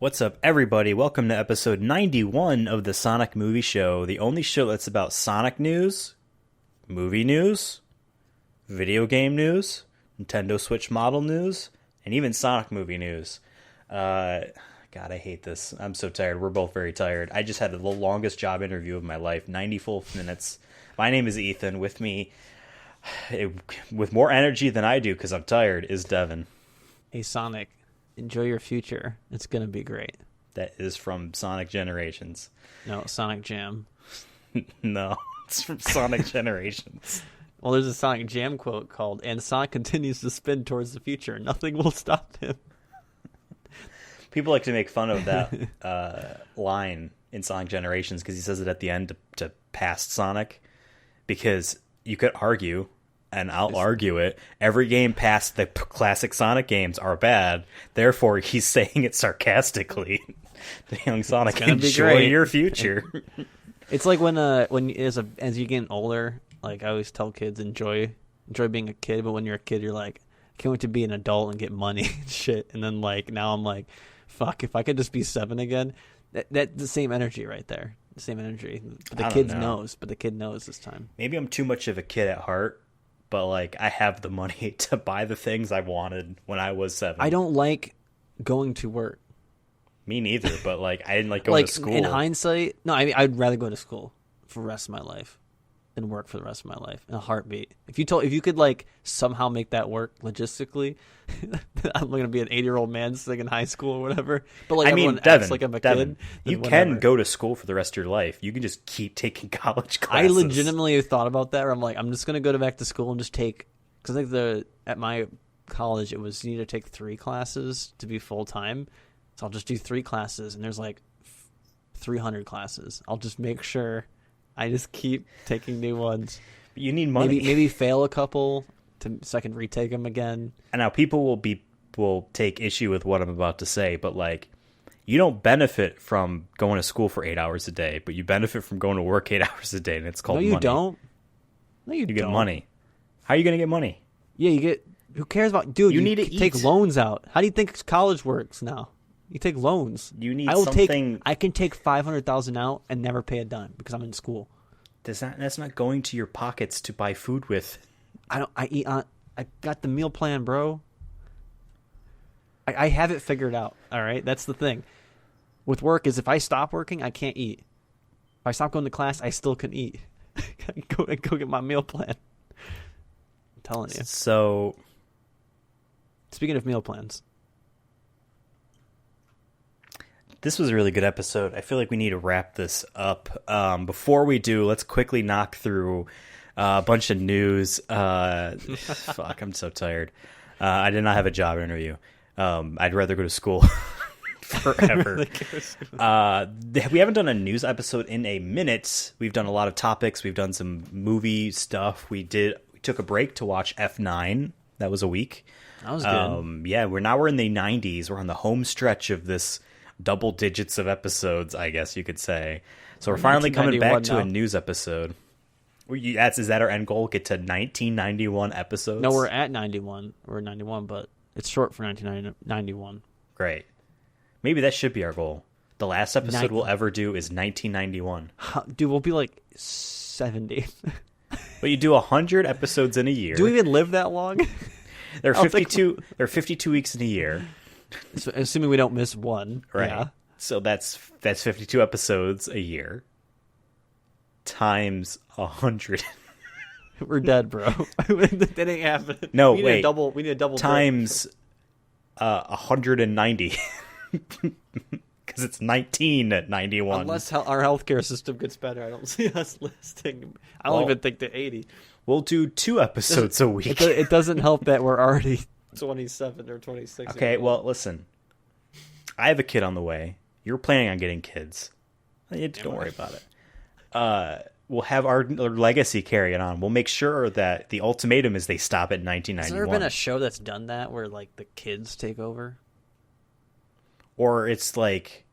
What's up, everybody? Welcome to episode 91 of the Sonic Movie Show, the only show that's about Sonic news, movie news, video game news, Nintendo Switch model news, and even Sonic movie news. God, I hate this. I'm so tired. We're both very tired. I just had the longest job interview of my life, 90 full minutes. My name is Ethan. With me, with more energy than I do because I'm tired, is Devin. Hey, Sonic. Enjoy your future. It's going to be great. That is from Sonic Generations. No, Sonic Jam. No, it's from Sonic Generations. Well, there's a Sonic Jam quote called, "And Sonic continues to spin towards the future. Nothing will stop him." People like to make fun of that line in Sonic Generations because he says it at the end to past Sonic. Because you could argue, and I'll argue it, every game past the classic Sonic games are bad. Therefore, he's saying it sarcastically. The young Sonic, enjoy your future. It's like when as you get older, like I always tell kids, enjoy being a kid. But when you're a kid, you're like, I can't wait to be an adult and get money and shit. And then like now I'm like, fuck, if I could just be 7 again. That's the same energy right there. The same energy. But the kid knows. But the kid knows this time. Maybe I'm too much of a kid at heart. But, like, I have the money to buy the things I wanted when I was 7. I don't like going to work. Me neither, but, like, I didn't like going to school. In hindsight, no, I mean, I'd rather go to school for the rest of my life than work for the rest of my life in a heartbeat. If you could, like, somehow make that work logistically, I'm going to be an 80-year-old man sitting in high school or whatever. But, like, everyone acts like I'm a kid. You can go to school for the rest of your life. You can just keep taking college classes. I legitimately thought about that where I'm like, I'm just going to go back to school and just take, because I think at my college, it was you need to take 3 classes to be full-time. So I'll just do 3 classes, and there's like 300 classes. I'll just make sure I just keep taking new ones. You need money. Maybe fail a couple so I can retake them again. And now people will take issue with what I'm about to say, but like, you don't benefit from going to school for 8 hours a day, but you benefit from going to work 8 hours a day, and it's called money. No, you don't. No, you get money. How are you going to get money? Yeah, you get. Who cares about? Dude, you need to take loans out. How do you think college works now? You take loans. You need something. I can take $500,000 out and never pay a dime because I'm in school. That's not going to your pockets to buy food with. I got the meal plan, bro. I have it figured out. All right, that's the thing. With work is if I stop working, I can't eat. If I stop going to class, I still can eat. go get my meal plan. I'm telling you. So, speaking of meal plans. This was a really good episode. I feel like we need to wrap this up. Before we do, let's quickly knock through a bunch of news. Fuck, I'm so tired. I did not have a job interview. I'd rather go to school forever. We haven't done a news episode in a minute. We've done a lot of topics. We've done some movie stuff. We took a break to watch F9. That was a week. That was good. Yeah, we're in the 90s. We're on the home stretch of this double digits of episodes, I guess you could say. So we're finally coming back to a news episode. Is that our end goal? Get to 1991 episodes? No, we're at 91. We're at 91, but it's short for 1991. Great. Maybe that should be our goal. The last episode we'll ever do is 1991. Dude, we'll be like 70. But you do 100 episodes in a year. Do we even live that long? There are 52. There are 52 weeks in a year. So, assuming we don't miss one, right? Yeah. So that's 52 episodes a year times 100. We're dead, bro. That ain't happening. No, we need wait. We need a double times 190 because it's 19 at 91. Unless our healthcare system gets better, I don't see us listing. I don't even think to 80. We'll do 2 episodes a week. It doesn't help that we're already 27 or 26. Okay, well, listen. I have a kid on the way. You're planning on getting kids. Don't worry about it. We'll have our legacy carry it on. We'll make sure that the ultimatum is they stop at 1991. Has there been a show that's done that where like the kids take over? Or it's like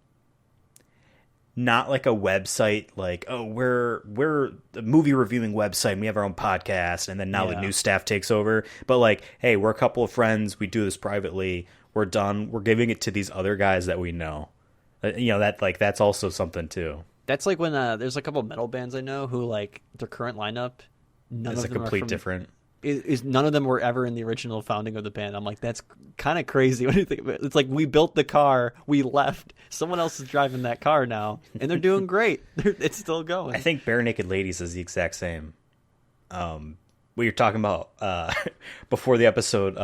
not like a website like, oh, we're a movie reviewing website and we have our own podcast, and then now the new staff takes over. But like, hey, we're a couple of friends, we do this privately, we're done, we're giving it to these other guys that we know. That's also something too. That's like when there's a couple metal bands I know who like their current lineup. None It's of a them are complete from, different. is none of them were ever in the original founding of the band. I'm like, that's kind of crazy when you think of it. It's like we built the car, we left, someone else is driving that car now, and they're doing great. It's still going. I think Bare Naked Ladies is the exact same. We were talking about before the episode,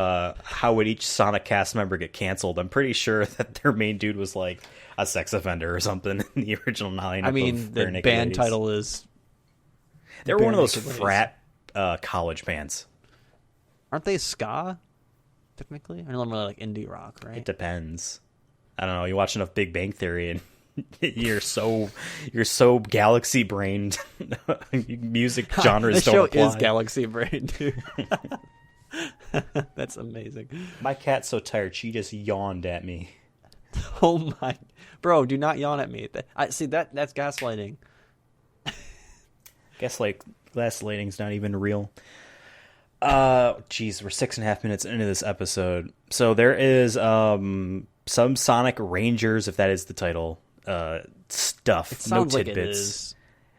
how would each Sonic cast member get canceled? I'm pretty sure that their main dude was like a sex offender or something in the original lineup. I mean, the band title is. They were one of those frat college bands. Aren't they ska? Technically, I know I'm really like indie rock, right? It depends. I don't know. You watch enough Big Bang Theory and you're so galaxy brained. Music genres this don't show apply. is galaxy brained, dude. That's amazing. My cat's so tired she just yawned at me. Oh my, bro! Do not yawn at me. I see that's gaslighting. Guess gaslighting's not even real. Geez, we're 6.5 minutes into this episode. So there is some Sonic Rangers, if that is the title, stuff. It sounds no like tidbits. it is.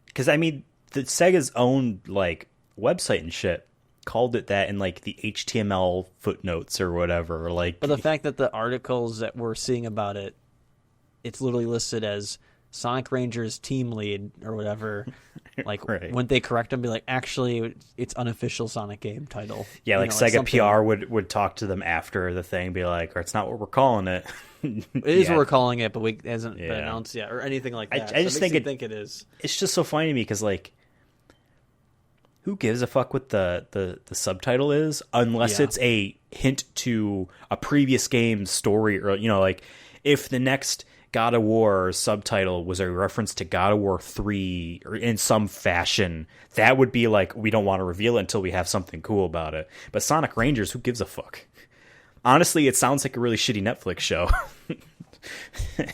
Because I mean, the Sega's own like website and shit called it that in like the HTML footnotes or whatever. Like, But the fact that the articles that we're seeing about it, it's literally listed as Sonic Rangers team lead or whatever. Like right. when they correct them, be like, actually, it's unofficial Sonic game title. Yeah, like Sega something. PR would talk to them after the thing, be like, or it's not what we're calling it. It is what we're calling it, but it hasn't been Yeah. announced yet or anything like that. I just think it is. It's just so funny to me because like, who gives a fuck what the subtitle is unless it's a hint to a previous game's story, or like if the next God of War subtitle was a reference to God of War 3 or in some fashion, that would be like, we don't want to reveal it until we have something cool about it. But Sonic Rangers, who gives a fuck? Honestly, it sounds like a really shitty Netflix show.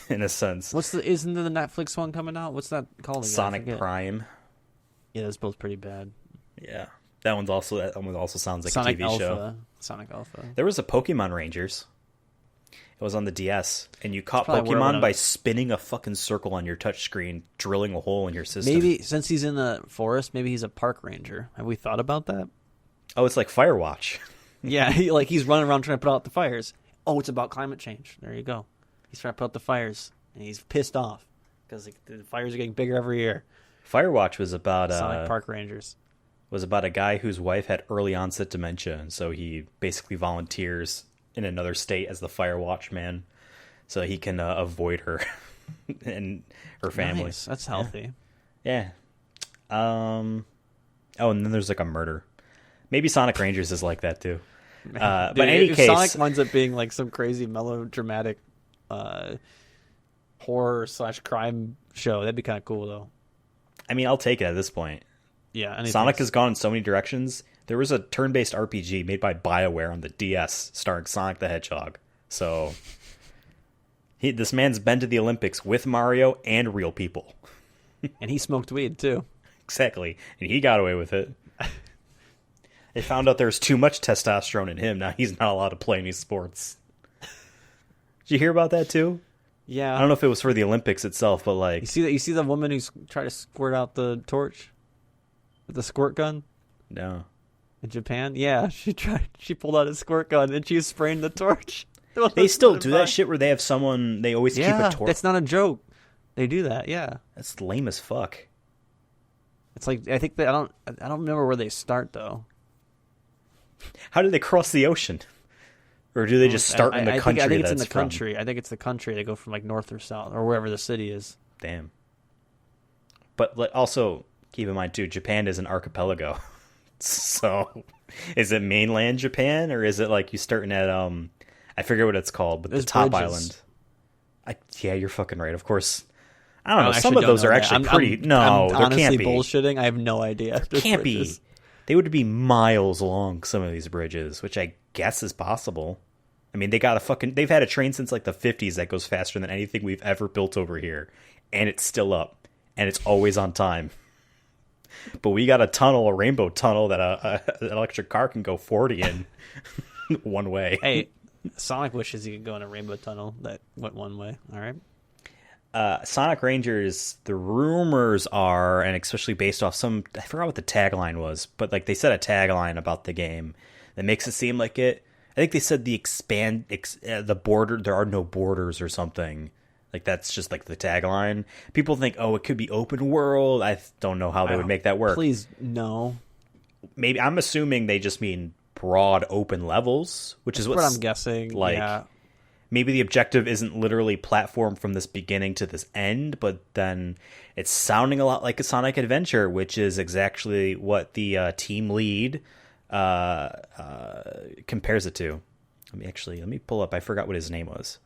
In a sense. Isn't there the Netflix one coming out? What's that called again? Sonic Prime. Yeah, that's both pretty bad. Yeah. That one also sounds like Sonic a TV Alpha. show. Sonic Alpha. There was a Pokemon Rangers. It was on the DS, and you caught probably Pokemon by spinning a fucking circle on your touchscreen, drilling a hole in your system. Maybe since he's in the forest, maybe he's a park ranger. Have we thought about that? Oh, it's like Firewatch. Yeah, he's running around trying to put out the fires. Oh, it's about climate change. There you go. He's trying to put out the fires, and he's pissed off because the fires are getting bigger every year. Firewatch was about Sonic Park Rangers. Was about a guy whose wife had early onset dementia, and so he basically volunteers in another state as the Firewatch man, so he can avoid her and her family. Nice. That's healthy. Yeah. Oh, and then there's like a murder. Maybe Sonic Rangers is like that too. Dude, But in any if case, Sonic winds up being like some crazy melodramatic horror / crime show, that'd be kind of cool though. I mean, I'll take it at this point. Yeah, Sonic has gone in so many directions. There was a turn-based RPG made by BioWare on the DS starring Sonic the Hedgehog. So this man's been to the Olympics with Mario and real people. And he smoked weed too. Exactly. And he got away with it. They found out there was too much testosterone in him. Now he's not allowed to play any sports. Did you hear about that too? Yeah. I don't know if it was for the Olympics itself, but like... You see the woman who's trying to squirt out the torch with the squirt gun? No. In Japan? Yeah, she pulled out a squirt gun and she was spraying the torch. They still do that shit where they have someone, they always keep a torch. That's not a joke. They do that, yeah. That's lame as fuck. It's like, I think I don't remember where they start though. How do they cross the ocean? Or do they just start in the country? I think it's that's in the country. I think it's the country. They go from like north or south or wherever the city is. Damn. But also keep in mind too, Japan is an archipelago. So, is it mainland Japan or is it like you starting at I forget what it's called, but There's the top bridges. island? Yeah, you're fucking right. Of course. I don't know. I Some of actually those don't are know actually that. pretty. I'm No, there honestly can't be. bullshitting. I have no idea. There can't be. They would be miles long. Some of these bridges, which I guess is possible. I mean, they've had a train since like the 50s that goes faster than anything we've ever built over here, and it's still up, and it's always on time. But we got a rainbow tunnel that an electric car can go 40 in one way. Hey, Sonic wishes he could go in a rainbow tunnel that went one way. All right. Sonic Rangers, the rumors are, and especially based off some, I forgot what the tagline was, but like they said a tagline about the game that makes it seem like it. I think they said the border, there are no borders or something. Like that's just like the tagline. People think, oh, it could be open world. I don't know how they would make that work. Please, no. Maybe I'm assuming they just mean broad open levels, which is what I'm guessing. Like, yeah. Maybe the objective isn't literally platform from this beginning to this end, but then it's sounding a lot like a Sonic Adventure, which is exactly what the team lead compares it to. Let me pull up. I forgot what his name was.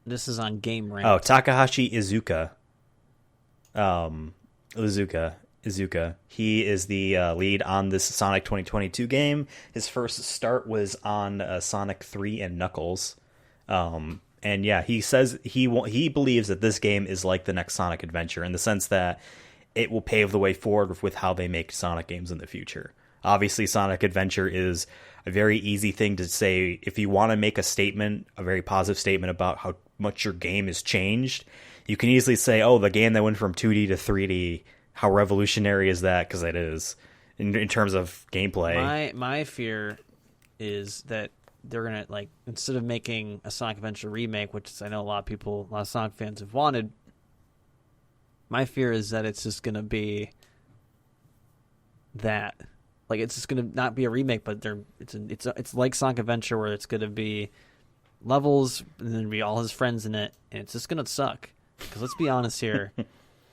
This is on Game Rank. Oh, Takahashi Iizuka. Iizuka. He is the lead on this Sonic 2022 game. His first start was on Sonic 3 and Knuckles. And yeah, he says he believes that this game is like the next Sonic Adventure in the sense that it will pave the way forward with how they make Sonic games in the future. Obviously, Sonic Adventure is a very easy thing to say. If you want to make a statement, a very positive statement about how much your game has changed, you can easily say, oh, the game that went from 2D to 3D, how revolutionary is that? Because it is in terms of gameplay. My fear is that they're gonna, like, instead of making a Sonic Adventure remake, which I know a lot of Sonic fans have wanted. My fear is that it's just gonna be that, like, it's just gonna not be a remake, but it's like Sonic Adventure where it's gonna be levels and then be all his friends in it, and it's just gonna suck. Because let's be honest here.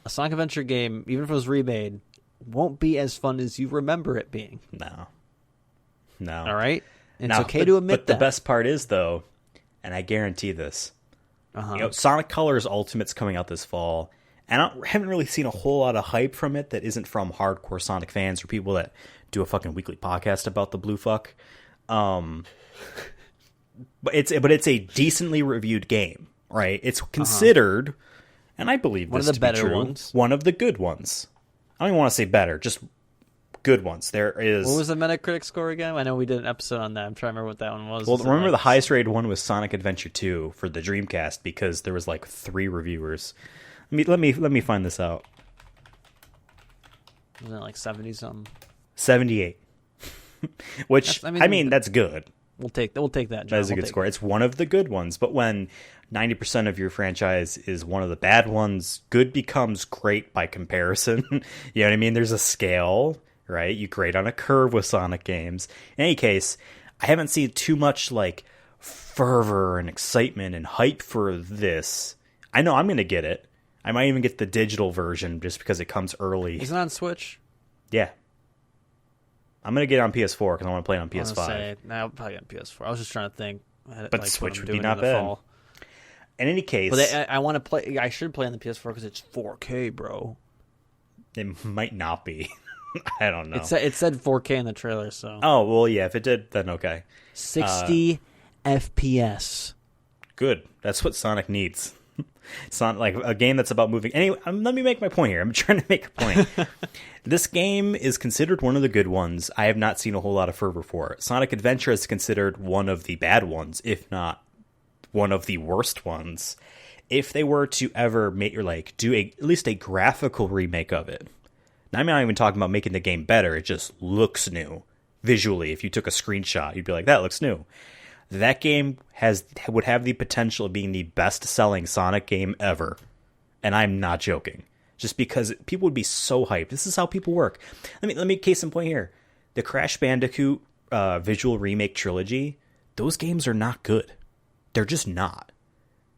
A Sonic Adventure game, even if it was remade, won't be as fun as you remember it being. No. All right? And it's okay to admit that. But the best part is, though, and I guarantee this, Sonic Colors Ultimate's coming out this fall, and I haven't really seen a whole lot of hype from it that isn't from hardcore Sonic fans or people that do a fucking weekly podcast about the blue fuck. But it's a decently reviewed game, right? It's considered... And I believe this to be true. Ones. One of the good ones. I don't even want to say better, just good ones. There is. What was the Metacritic score again? I know we did an episode on that. I'm trying to remember what that one was. Well, remember the highest rated one was Sonic Adventure 2 for the Dreamcast because there was like 3 reviewers. Let me find this out. Wasn't it like 70 something? 78. Which I mean that's good. We'll take that. John. That is a good score. It's one of the good ones, but when 90% of your franchise is one of the bad ones, good becomes great by comparison. You know what I mean? There's a scale, right? You grade on a curve with Sonic games. In any case, I haven't seen too much like fervor and excitement and hype for this. I know I'm going to get it. I might even get the digital version just because it comes early. Is it on Switch? Yeah. I'm going to get it on PS4 because I want to play it on PS5. I'll probably get on PS4. I was just trying to think. But like, Switch would be not bad. Fall. In any case... But I want to play... I should play on the PS4 because it's 4K, bro. It might not be. I don't know. It said 4K in the trailer, so... Oh, well, yeah. If it did, then okay. 60 FPS. Good. That's what Sonic needs. It's not like a game that's about moving. Anyway, let me make my point here. I'm trying to make a point. This game is considered one of the good ones. I have not seen a whole lot of fervor for it. Sonic Adventure is considered one of the bad ones, if not one of the worst ones. If they were to ever do at least a graphical remake of it. Now, I'm not even talking about making the game better. It just looks new. Visually, if you took a screenshot, you'd be like, that looks new. That game would have the potential of being the best-selling Sonic game ever. And I'm not joking. Just because people would be so hyped. This is how people work. Let me case in point here. The Crash Bandicoot visual remake trilogy, those games are not good. They're just not.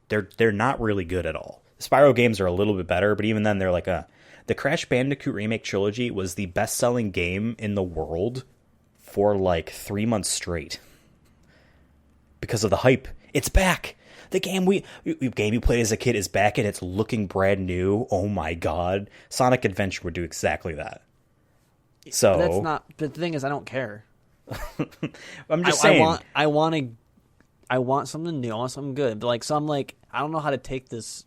They're not really good at all. The Spyro games are a little bit better, but even then they're like the Crash Bandicoot remake trilogy was the best-selling game in the world for like 3 months straight. Because of the hype. It's back. The game you played as a kid is back and it's looking brand new. Oh my god. Sonic Adventure would do exactly that. So but that's not. But the thing is, I don't care. I'm just saying. I want something new. I want something good. But like, so I'm like, I don't know how to take this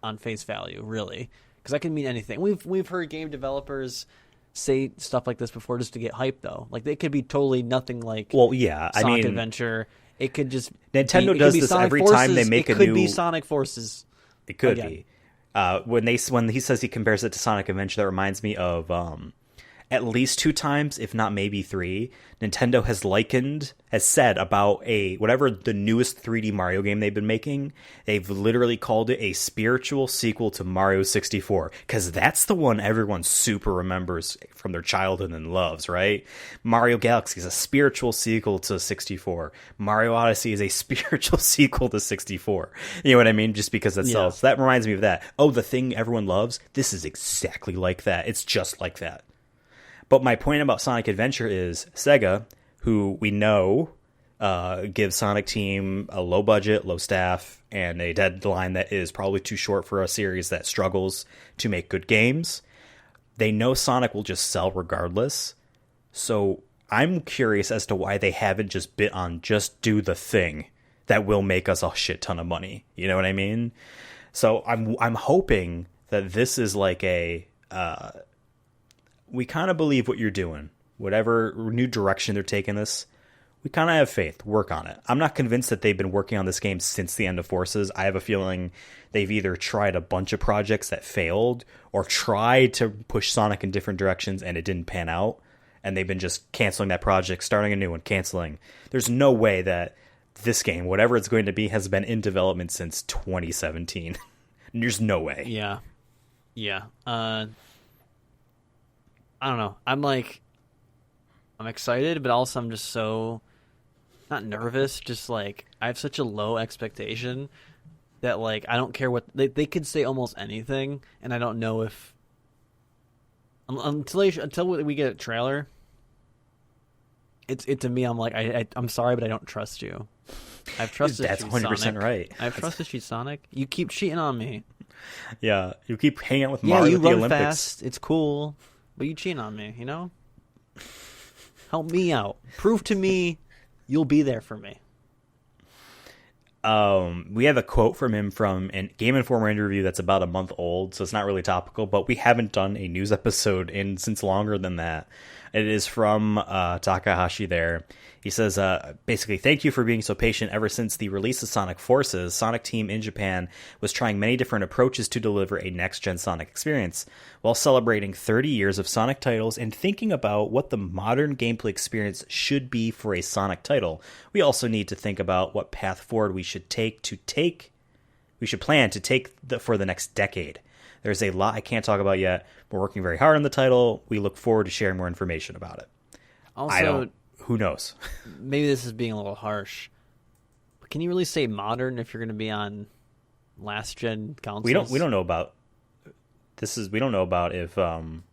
on face value, really, because that can mean anything. We've heard game developers say stuff like this before just to get hype, though. Like, they could be totally nothing like Sonic Adventure. It could just Nintendo does this Sonic every Forces. time they make it a could new. be Sonic Forces. It could again. be. When he says he compares it to Sonic Adventure, that reminds me of at least 2 times, if not maybe 3, Nintendo has said about whatever the newest 3D Mario game they've been making, they've literally called it a spiritual sequel to Mario 64, because that's the one everyone super remembers from their childhood and loves, right? Mario Galaxy is a spiritual sequel to 64. Mario Odyssey is a spiritual sequel to 64. You know what I mean? Just because it sells. So that reminds me of that. Oh, the thing everyone loves? This is exactly like that. It's just like that. But my point about Sonic Adventure is Sega, who we know gives Sonic Team a low budget, low staff, and a deadline that is probably too short for a series that struggles to make good games. They know Sonic will just sell regardless. So I'm curious as to why they haven't just bit on just do the thing that will make us a shit ton of money. You know what I mean? So I'm hoping that this is like we kind of believe what you're doing. Whatever new direction they're taking this, we kind of have faith. Work on it. I'm not convinced that they've been working on this game since the end of Forces. I have a feeling they've either tried a bunch of projects that failed or tried to push Sonic in different directions and it didn't pan out. And they've been just canceling that project, starting a new one, canceling. There's no way that this game, whatever it's going to be, has been in development since 2017. There's no way. Yeah. I don't know. I'm excited, but also I'm just so not nervous. Just like I have such a low expectation that like I don't care what they could say almost anything, and I don't know if until we get a trailer. It to me, I'm like I'm sorry, but I don't trust you. I've trusted. That's 100% right. I've trusted you, Sonic. You keep cheating on me. Yeah, you keep hanging out with Mario you at the run Olympics. fast. It's cool. But you cheating on me, you know? Help me out. Prove to me you'll be there for me. We have a quote from him from a Game Informer interview that's about a month old, so it's not really topical, but we haven't done a news episode since longer than that. It is from Takahashi there. He says, basically, thank you for being so patient. Ever since the release of Sonic Forces, Sonic Team in Japan was trying many different approaches to deliver a next-gen Sonic experience, while celebrating 30 years of Sonic titles and thinking about what the modern gameplay experience should be for a Sonic title. We also need to think about what path forward we should plan to take for the next decade. There's a lot I can't talk about yet. We're working very hard on the title. We look forward to sharing more information about it. Also, who knows? Maybe this is being a little harsh, but can you really say modern if you're going to be on last gen consoles? We don't know about this. We don't know about if well,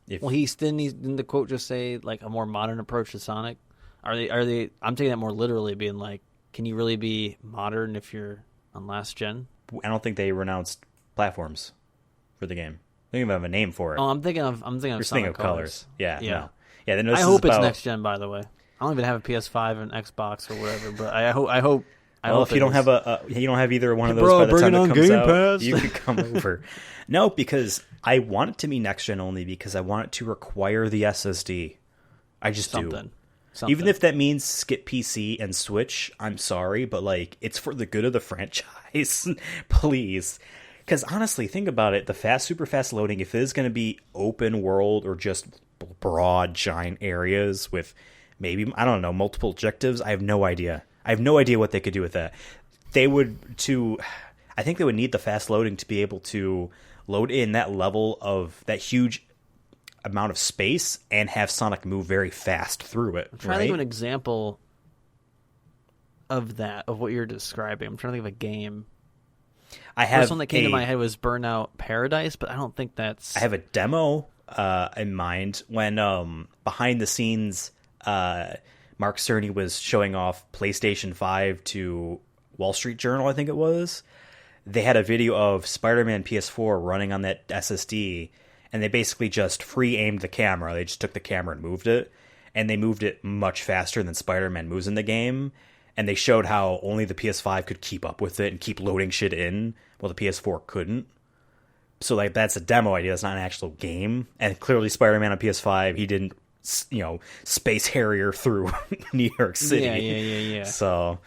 didn't the quote just say like a more modern approach to Sonic? Are they? I'm taking that more literally, being like, can you really be modern if you're on last gen? I don't think they renounced platforms for the game. I think they have a name for it. Oh, I'm thinking of Sonic Colors. Yeah. No. Yeah. I hope it's next gen. By the way, I don't even have a PS5 and Xbox or whatever, but I hope. If you don't have you don't have either one of those by the time it comes out, you could come over. No, because I want it to be next gen only because I want it to require the SSD. I just do. Even if that means skip PC and Switch, I'm sorry, but like it's for the good of the franchise. Please. Because honestly, think about it. The super fast loading, if it is going to be open world or just broad, giant areas with maybe, I don't know, multiple objectives, I have no idea. I have no idea what they could do with that. I think they would need the fast loading to be able to load in that level of that huge amount of space and have Sonic move very fast through it. I'm trying to think of an example of that, of what you're describing. I'm trying to think of a game. The first one that came to my head was Burnout Paradise, but I don't think that's... I have a demo in mind when behind the scenes Mark Cerny was showing off PlayStation 5 to Wall Street Journal, I think it was. They had a video of Spider-Man PS4 running on that SSD, and they basically just free-aimed the camera. They just took the camera and moved it, and they moved it much faster than Spider-Man moves in the game. And they showed how only the PS5 could keep up with it and keep loading shit in, while the PS4 couldn't. So like that's a demo idea. That's not an actual game. And clearly Spider-Man on PS5, he didn't Space Harrier through New York City. Yeah. So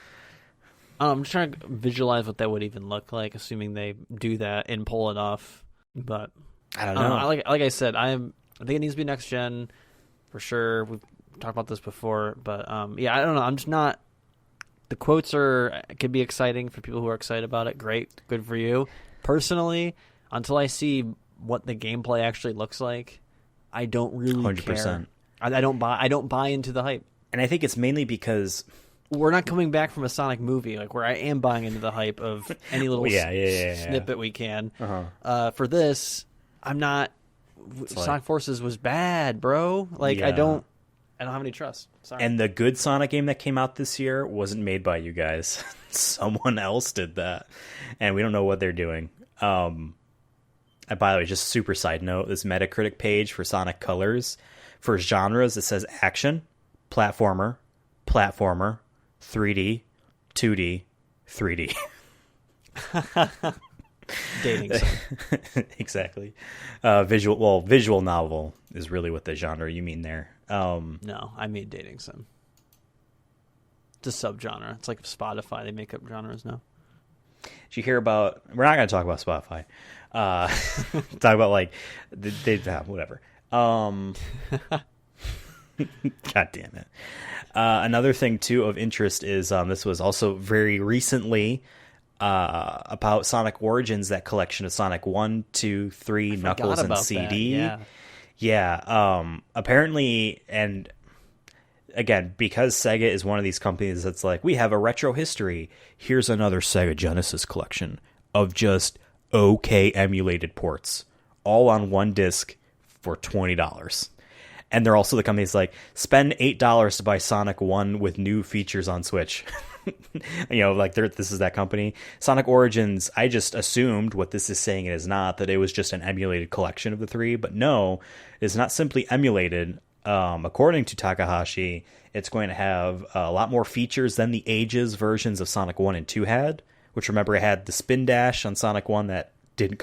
I'm just trying to visualize what that would even look like, assuming they do that and pull it off. But I don't know. Like I said, I think it needs to be next gen for sure. We've talked about this before, but I don't know. I'm just not. The quotes could be exciting for people who are excited about it. Great, good for you. Personally, until I see what the gameplay actually looks like, I don't really 100%. care. I don't buy into the hype. And I think it's mainly because we're not coming back from a Sonic movie, like where I am buying into the hype of any little snippet we can. For this, I'm not. Sonic Forces was bad, bro. Like I don't have any trust. Sorry. And the good Sonic game that came out this year wasn't made by you guys. Someone else did that, and we don't know what they're doing. And by the way, just super side note, this Metacritic page for Sonic Colors, for genres, it says action, platformer, 3D, 2D, 3D. Dating sim. Exactly. Visual novel is really what the genre you mean there. No, I mean dating sim. It's a subgenre. It's like Spotify. They make up genres now. Did you hear about... We're not going to talk about Spotify. Talk about, like... whatever. God damn it. Another thing, too, of interest is this was also very recently about Sonic Origins, that collection of Sonic 1, 2, 3, Knuckles, and CD. That, apparently, and again, because Sega is one of these companies that's like, we have a retro history, here's another Sega Genesis collection of just okay emulated ports, all on one disc for $20. And they're also the company's like, spend $8 to buy Sonic 1 with new features on Switch. This is that company. Sonic Origins, I just assumed what this is saying it is not, that it was just an emulated collection of the three, but no, it's not simply emulated. According to Takahashi, it's going to have a lot more features than the Ages versions of Sonic 1 and 2 had, which, remember, it had the spin dash on Sonic 1 that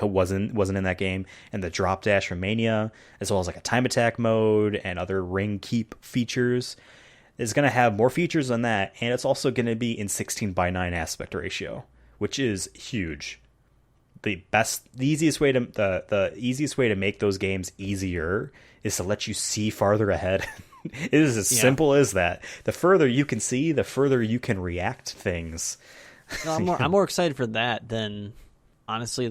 wasn't in that game, and the drop dash from Mania, as well as like a time attack mode and other ring keep features. It's going to have more features than that, and it's also going to be in 16:9 aspect ratio, which is huge. The easiest way to make those games easier is to let you see farther ahead. It is as simple as that. The further you can see, the further you can react to things. No, I'm more excited for that than, honestly,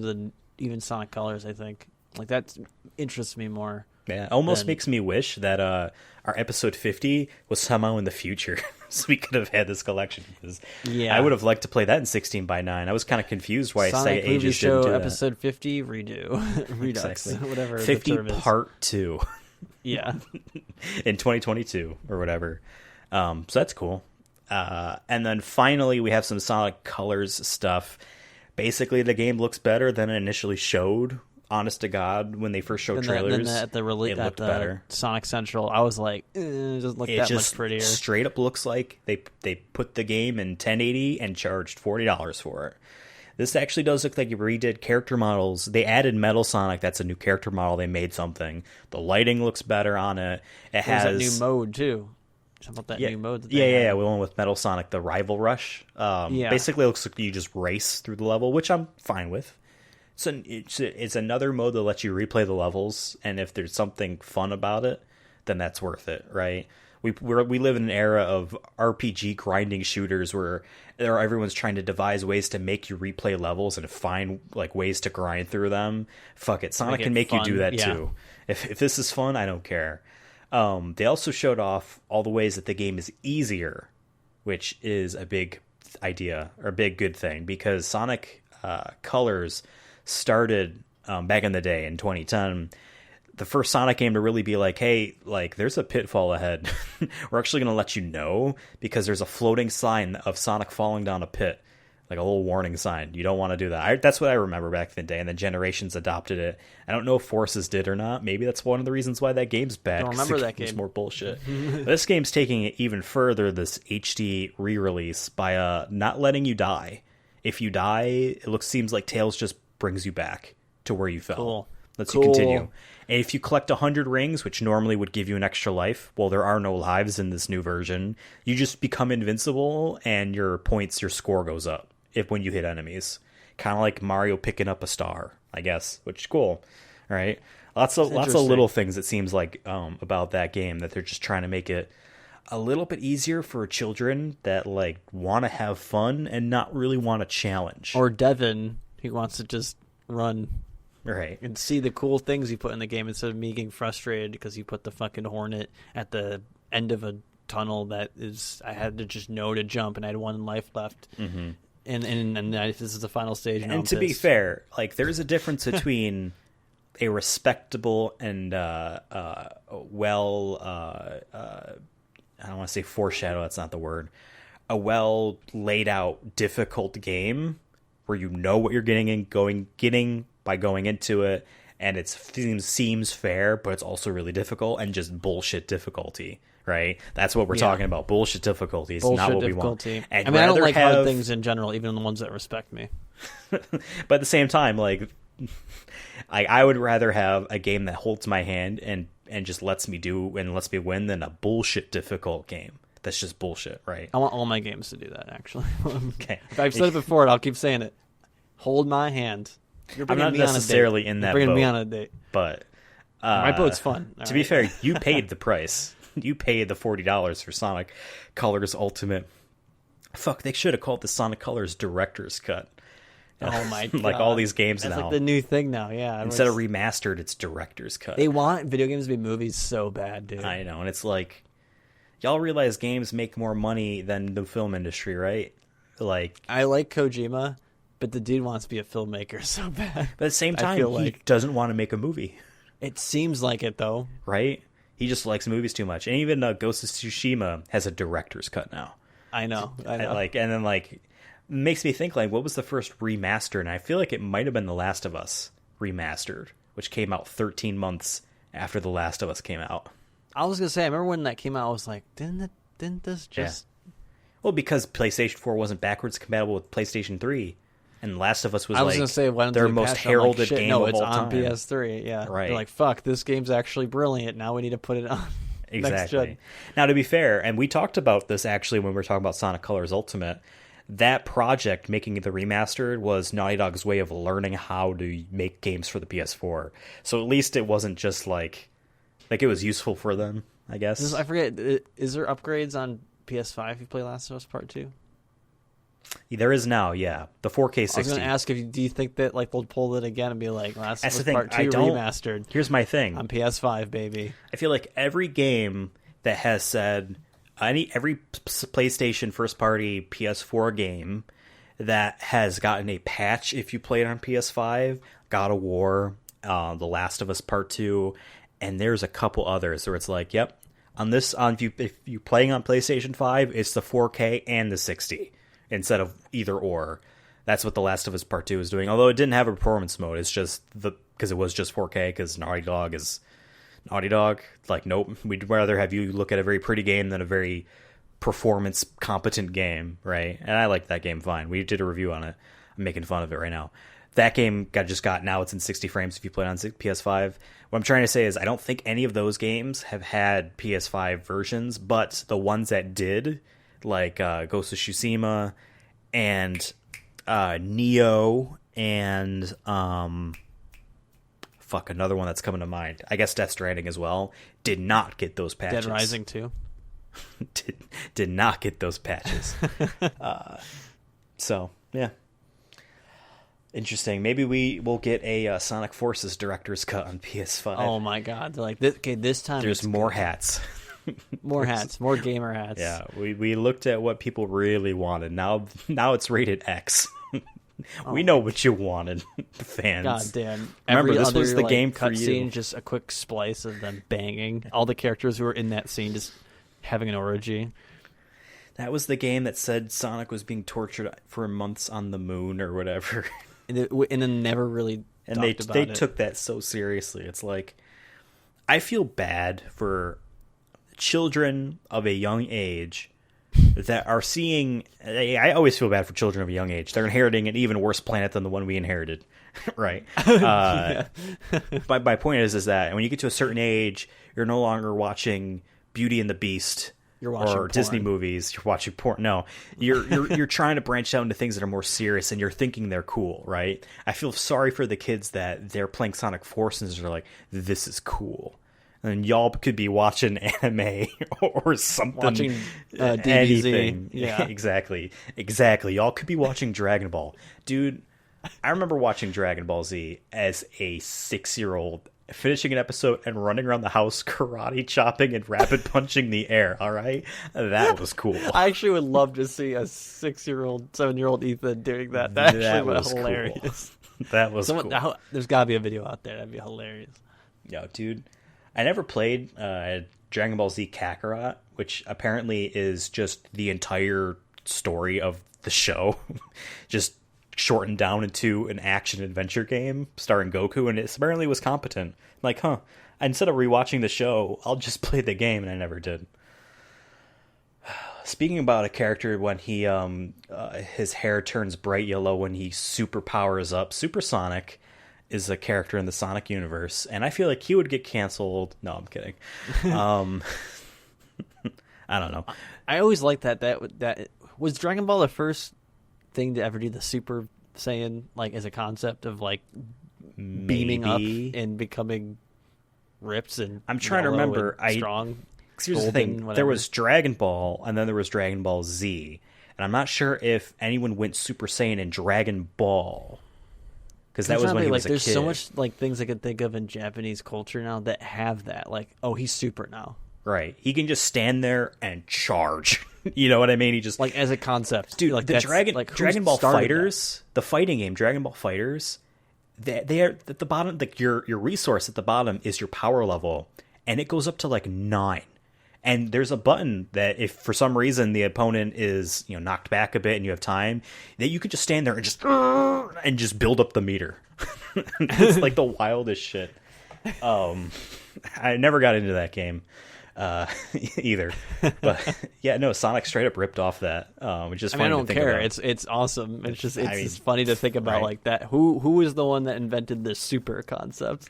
even Sonic Colors. I think like that interests me more. Yeah, almost makes me wish that our episode 50 was somehow in the future, so we could have had this collection. Because I would have liked to play that in 16:9. I was kind of confused why Sonic Sega Ages Show didn't do that. episode 50 redo Redux, Exactly. whatever 50 the term is. part 2. Yeah, in 2022 or whatever. So that's cool. And then finally, we have some Sonic Colors stuff. Basically, the game looks better than it initially showed. Honest to God, when they first showed trailers, at the release, it looked better. Sonic Central, I was like, it doesn't look that much prettier. It straight up looks like they put the game in 1080 and charged $40 for it. This actually does look like you redid character models. They added Metal Sonic. That's a new character model. They made something. The lighting looks better on it. It has that new mode too. Something about that new mode. We went with Metal Sonic, the Rival Rush. Basically, it looks like you just race through the level, which I'm fine with. So it's another mode that lets you replay the levels, and if there's something fun about it, then that's worth it, right? We live in an era of RPG grinding shooters where everyone's trying to devise ways to make you replay levels and find like ways to grind through them. Fuck it, Sonic can make you do that too. If this is fun, I don't care. They also showed off all the ways that the game is easier, which is a big idea or a big good thing, because Sonic Colors started back in the day in 2010, the first Sonic game to really be like, hey, like there's a pitfall ahead. We're actually going to let you know, because there's a floating sign of Sonic falling down a pit, like a little warning sign. You don't want to do that. That's what I remember back in the day, and then Generations adopted it. I don't know if Forces did or not. Maybe that's one of the reasons why that game's bad. I don't remember that game. It's more bullshit. This game's taking it even further, this HD re-release, by not letting you die. If you die, it seems like Tails just brings you back to where you fell. Cool. Lets you continue. And if you collect 100 rings, which normally would give you an extra life, well, there are no lives in this new version. You just become invincible, and your score goes up when you hit enemies. Kind of like Mario picking up a star, I guess, which is cool, right? Lots of little things, it seems like, about that game, that they're just trying to make it a little bit easier for children that like want to have fun and not really want a challenge. Or Devin, who wants to just run. Right. And see the cool things you put in the game instead of me getting frustrated because you put the fucking hornet at the end of a tunnel that is, I had to just know to jump and I had 1 life left. Mm-hmm. And this is the final stage. And to be fair, like, there's a difference between a respectable and I don't want to say foreshadow, that's not the word. A well laid out difficult game where you know what you're getting by going into it, and it seems fair, but it's also really difficult, and just bullshit difficulty, right? That's what we're talking about. Bullshit difficulty is not what difficulty. We want. I mean, I don't like hard things in general, even the ones that respect me. But at the same time, like, I would rather have a game that holds my hand and just lets me win than a bullshit difficult game. That's just bullshit, right? I want all my games to do that, actually. Okay. I've said it before, and I'll keep saying it. Hold my hand. I'm not necessarily in that boat. You're bringing me on a date. But my boat's fun. To be fair, you paid the price. You paid the $40 for Sonic Colors Ultimate. Fuck, they should have called the Sonic Colors Director's Cut. Oh my god. Like all these games That's now. Like the new thing now, yeah. Instead of remastered, it's Director's Cut. They want video games to be movies so bad, dude. I know, and it's like, y'all realize games make more money than the film industry, right? Like, I like Kojima, but the dude wants to be a filmmaker so bad. But at the same time, he doesn't want to make a movie. It seems like it, though. Right? He just likes movies too much. And even Ghost of Tsushima has a director's cut now. I know. Makes me think, like, what was the first remaster? And I feel like it might have been The Last of Us remastered, which came out 13 months after The Last of Us came out. I was going to say, I remember when that came out, I was like, didn't this just... Yeah. Well, because PlayStation 4 wasn't backwards compatible with PlayStation 3. And Last of Us was, gonna say, their most heralded game of all time. No, it's on PS3, yeah. Right. They're like, fuck, this game's actually brilliant. Now we need to put it on exactly. next gen. Now, to be fair, and we talked about this actually when we were talking about Sonic Colors Ultimate, that project, making the remastered, was Naughty Dog's way of learning how to make games for the PS4. So at least it wasn't just like it was useful for them, I guess. I forget, is there upgrades on PS5 if you play Last of Us Part 2? There is now, yeah. The 4K 60. I was going to ask, do you think that like they'll pull it again and be like, Last of Us Part 2 remastered? Here's my thing. On PS5, baby. I feel like every game that has said, every PlayStation first-party PS4 game that has gotten a patch if you play it on PS5, God of War, The Last of Us Part 2, and there's a couple others where it's like, yep, if you're playing on PlayStation 5, it's the 4K and the 60. Instead of either or. That's what The Last of Us Part 2 is doing. Although it didn't have a performance mode. It's just because it was just 4K, because Naughty Dog is Naughty Dog. Like, nope. We'd rather have you look at a very pretty game than a very performance competent game, right? And I liked that game fine. We did a review on it. I'm making fun of it right now. That game now it's in 60 frames if you play it on PS5. What I'm trying to say is I don't think any of those games have had PS5 versions, but the ones that did, like Ghost of Tsushima and Neo and another one that's coming to mind. I guess Death Stranding as well did not get those patches. Dead Rising 2 did not get those patches. So yeah, interesting. Maybe we will get a Sonic Forces director's cut on PS5. Oh my god! They're like, this time there's more hats. More hats, more gamer hats. Yeah, we looked at what people really wanted. Now it's rated X. We know what you wanted, fans. God damn. Remember, this was the game for you. Scene, just a quick splice of them banging. All the characters who were in that scene just having an orgy. That was the game that said Sonic was being tortured for months on the moon or whatever. And then never really and they took that so seriously. It's like, I feel bad for children of a young age that are seeing. I always feel bad for children of a young age. They're inheriting an even worse planet than the one we inherited, right? But my point is that when you get to a certain age, you're no longer watching Beauty and the Beast. You're watching or porn. Disney movies. You're watching porn. No, you're trying to branch out into things that are more serious, and you're thinking they're cool, right? I feel sorry for the kids that they're playing Sonic Forces and they're like, "This is cool," and y'all could be watching anime or something, Watching DBZ. anything. Yeah, exactly. Y'all could be watching Dragon Ball, dude. I remember watching Dragon Ball Z as a 6-year-old, finishing an episode and running around the house karate chopping and rapid punching the air. All right, that was cool. I actually would love to see a 6-year-old, 7-year-old Ethan doing that. That actually was hilarious. Cool. That was cool. There's gotta be a video out there. That'd be hilarious. Yo, dude, I never played Dragon Ball Z Kakarot, which apparently is just the entire story of the show, just shortened down into an action adventure game starring Goku, and it apparently was competent. Like, instead of rewatching the show, I'll just play the game, and I never did. Speaking about a character when he his hair turns bright yellow when he super powers up, Supersonic is a character in the Sonic universe, and I feel like he would get canceled. No, I'm kidding. I don't know. I always liked that was Dragon Ball the first thing to ever do the Super Saiyan, like, as a concept of like beaming up and becoming ripped and I'm trying to remember. Strong. Here's the thing: there was Dragon Ball, and then there was Dragon Ball Z, and I'm not sure if anyone went Super Saiyan in Dragon Ball, because that was when he was a there's kid. so much like things I could think of in Japanese culture now that have that. Like, oh, he's super now. Right, he can just stand there and charge. You know what I mean? He just like as a concept, dude. Like the Dragon Ball Fighters, the fighting game, Dragon Ball Fighters. They are at the bottom. Like your resource at the bottom is your power level, and it goes up to like 9. And there's a button that if for some reason the opponent is knocked back a bit and you have time, that you could just stand there and just build up the meter. It's like the wildest shit. I never got into that game either, but yeah, no, Sonic straight up ripped off that, which is funny. I don't to think care. about. It's awesome. It's just funny to think about, right? Like that. Who is the one that invented this super concept?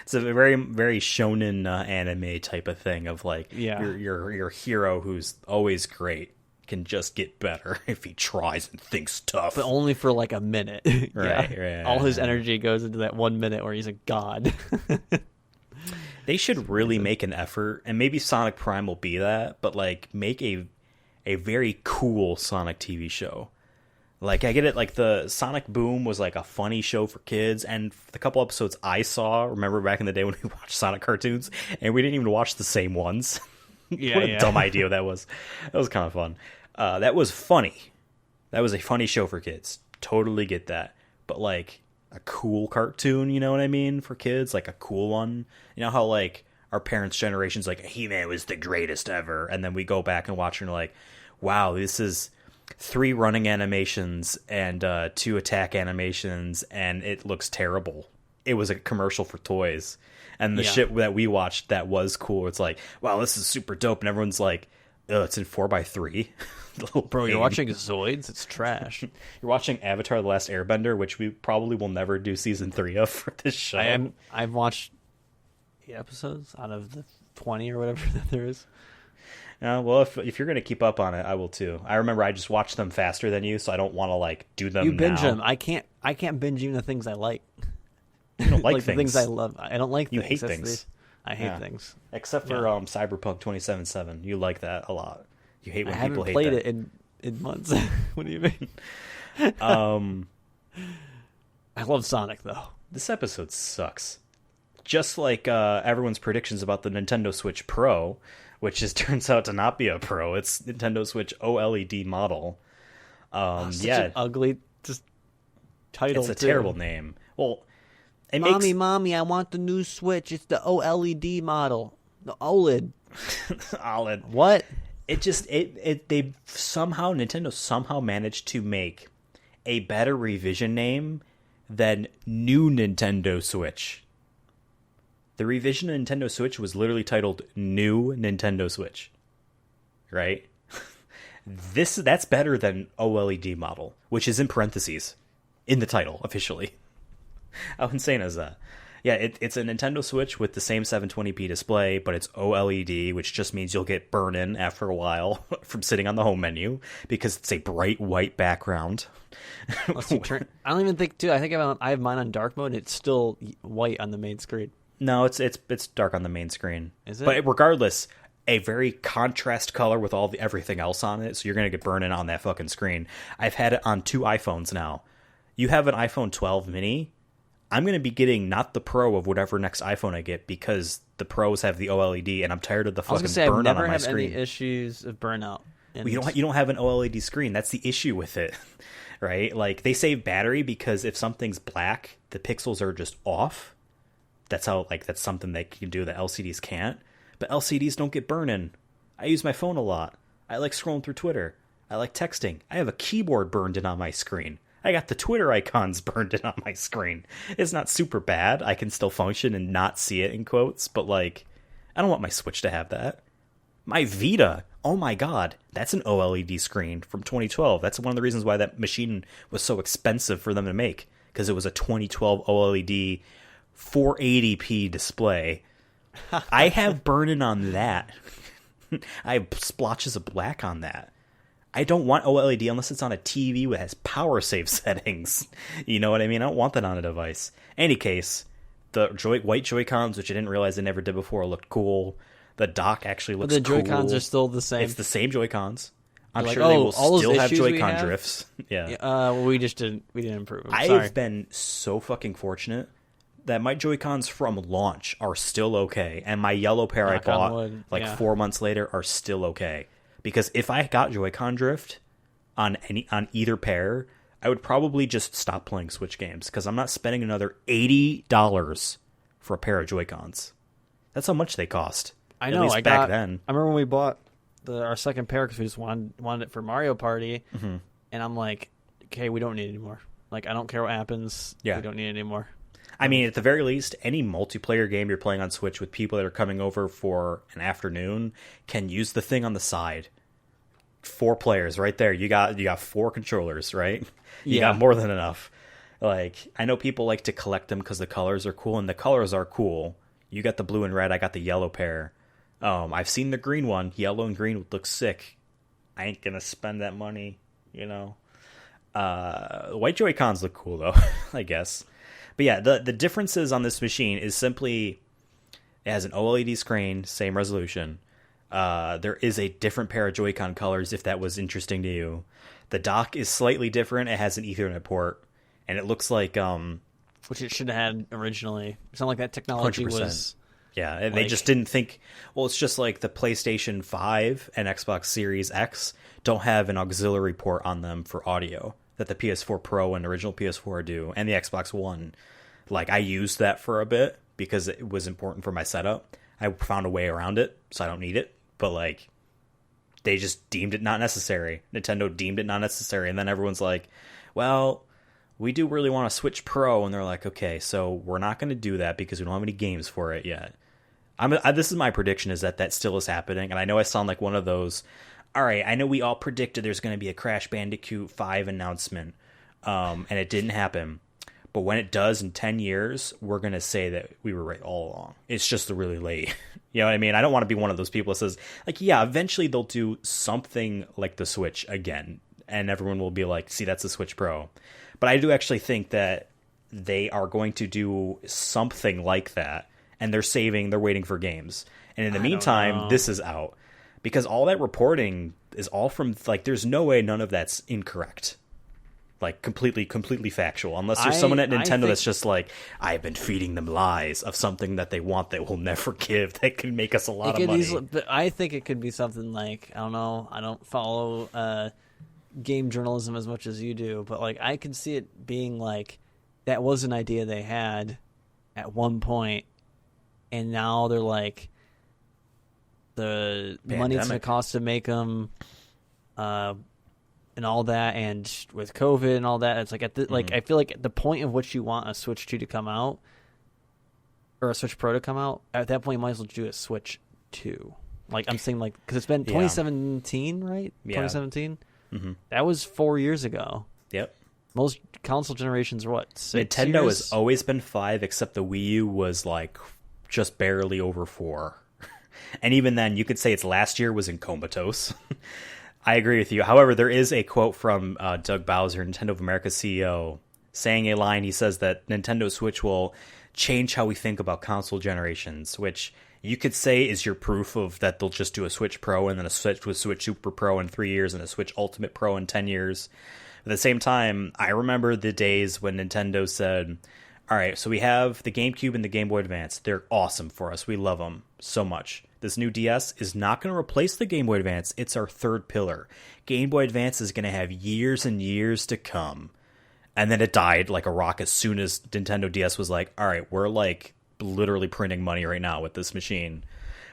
It's a very, very shonen anime type of thing of like your hero who's always great can just get better if he tries and thinks tough, but only for like a minute. Right. All his energy goes into that 1 minute where he's a god. They should really make an effort, and maybe Sonic Prime will be that, but like make a very cool Sonic TV show. Like, I get it, like the Sonic Boom was like a funny show for kids, and the couple episodes I saw, remember back in the day when we watched Sonic cartoons, and we didn't even watch the same ones. What a dumb idea that was. That was kind of fun. That was funny. That was a funny show for kids. Totally get that. But like a cool cartoon, you know what I mean, for kids, like a cool one. You know how like our parents' generation's like He-Man was the greatest ever, and then we go back and watch and we're like, wow, this is 3 running animations and 2 attack animations, and it looks terrible. It was a commercial for toys, and the shit that we watched that was cool. It's like, wow, this is super dope, and everyone's like, oh, it's in 4:3. Bro, you're watching Zoids? It's trash. You're watching Avatar: The Last Airbender, which we probably will never do season 3 of for this show. I've watched 8 episodes out of the 20 or whatever that there is. Well, if you're going to keep up on it, I will too. I remember I just watched them faster than you, so I don't want to like do them. You binge now. them. I can't binge even the things I like. You don't like things. The things I love. I don't like. You things. hate things. I hate things. Except for Cyberpunk 2077. You like that a lot. You hate when people hate that. I haven't played it in months. What do you mean? I love Sonic though. This episode sucks. Just like everyone's predictions about the Nintendo Switch Pro, which turns out to not be a Pro. It's Nintendo Switch OLED model. Such an ugly title. It's a terrible name. Well, Mommy, I want the new Switch. It's the OLED model. The OLED. OLED. What? Nintendo somehow managed to make a better revision name than New Nintendo Switch. The revision of Nintendo Switch was literally titled New Nintendo Switch. right? That's better than OLED model, which is in parentheses in the title officially. How insane is that? Yeah, it's a Nintendo Switch with the same 720p display, but it's OLED, which just means you'll get burn-in after a while from sitting on the home menu because it's a bright white background. I don't even think, too. I think I have mine on dark mode, and it's still white on the main screen. No, it's dark on the main screen. Is it? But regardless, a very contrast color with everything else on it, so you're gonna get burn-in on that fucking screen. I've had it on 2 iPhones now. You have an iPhone 12 mini. I'm going to be getting not the Pro of whatever next iPhone I get because the Pros have the OLED, and I'm tired of the fucking burnout on my screen. I've never had any issues of burnout. Well, you don't have an OLED screen. That's the issue with it, right? Like, they save battery because if something's black, the pixels are just off. That's something they can do that LCDs can't. But LCDs don't get burn-in. I use my phone a lot. I like scrolling through Twitter. I like texting. I have a keyboard burned in on my screen. I got the Twitter icons burned in on my screen. It's not super bad. I can still function and not see it in quotes, but like, I don't want my Switch to have that. My Vita, oh my god, that's an OLED screen from 2012. That's one of the reasons why that machine was so expensive for them to make, because it was a 2012 OLED 480p display. I have burn-in on that. I have splotches of black on that. I don't want OLED unless it's on a TV that has power save settings. You know what I mean? I don't want that on a device. Any case, the white Joy-Cons, which I didn't realize I never did before, looked cool. The dock actually looks cool. The Joy-Cons are still the same. It's the same Joy-Cons. I'm sure they will still have Joy-Con drifts. Yeah. Well, we didn't improve them. I've been so fucking fortunate that my Joy-Cons from launch are still okay, and my yellow pair I bought 4 months later are still okay. Because if I got Joy-Con drift on either pair, I would probably just stop playing Switch games because I'm not spending another $80 for a pair of Joy-Cons. That's how much they cost. I know. At least back then. I remember when we bought our second pair because we just wanted it for Mario Party, and I'm like, okay, we don't need it anymore. Like, I don't care what happens. Yeah. We don't need it anymore. I mean, at the very least, any multiplayer game you're playing on Switch with people that are coming over for an afternoon can use the thing on the side. 4 players right there. You got 4 controllers, right? You got more than enough. Like, I know people like to collect them because the colors are cool, and the colors are cool. You got the blue and red. I got the yellow pair. I've seen the green one. Yellow and green would look sick. I ain't gonna spend that money, you know. White Joy-Cons look cool though, I guess. But yeah, the differences on this machine is simply it has an OLED screen, same resolution. There is a different pair of Joy-Con colors if that was interesting to you. The dock is slightly different. It has an Ethernet port, and it looks like which it should have had originally. It's not like that technology 100%. Was. Yeah, and they just didn't think. Well, it's just like the PlayStation 5 and Xbox Series X don't have an auxiliary port on them for audio that the PS4 Pro and original PS4 do, and the Xbox One. Like, I used that for a bit because it was important for my setup. I found a way around it, so I don't need it. But, like, they just deemed it not necessary. Nintendo deemed it not necessary. And then everyone's like, well, we do really want a Switch Pro. And they're like, okay, so we're not going to do that because we don't have any games for it yet. This is my prediction, is that still is happening. And I know I sound like one of those, all right, I know we all predicted there's going to be a Crash Bandicoot 5 announcement. And it didn't happen. But when it does in 10 years, we're going to say that we were right all along. It's just really late. You know what I mean? I don't want to be one of those people that says, like, yeah, eventually they'll do something like the Switch again. And everyone will be like, see, that's the Switch Pro. But I do actually think that they are going to do something like that. And they're waiting for games. And in the meantime, this is out. Because all that reporting is all from, like, there's no way none of that's incorrect. Like, completely factual. Unless there's someone at Nintendo that's just like, I've been feeding them lies of something that they want that we'll never give that can make us a lot of money. I think it could be something like, I don't know, I don't follow game journalism as much as you do, but, like, I could see it being like, that was an idea they had at one point, and now they're like, the money it's going to cost to make them... and all that, and with COVID and all that, it's like like I feel like at the point of which you want a Switch 2 to come out or a Switch Pro to come out, at that point you might as well do a Switch 2. Like I'm saying, like because it's been 2017, right? Yeah. 2017. Mm-hmm. That was 4 years ago. Yep. Most console generations are what? 6 Nintendo years? has always been 5, except the Wii U was like just barely over 4. And even then, you could say its last year was in comatose. I agree with you. However, there is a quote from Doug Bowser, Nintendo of America CEO, saying a line. He says that Nintendo Switch will change how we think about console generations, which you could say is your proof of that they'll just do a Switch Pro and then a Switch with Switch Super Pro in 3 years and a Switch Ultimate Pro in 10 years. At the same time, I remember the days when Nintendo said, all right, so we have the GameCube and the Game Boy Advance. They're awesome for us. We love them so much. This new DS is not going to replace the Game Boy Advance. It's our third pillar. Game Boy Advance is going to have years and years to come. And then it died like a rock as soon as Nintendo DS was like, all right, we're like literally printing money right now with this machine.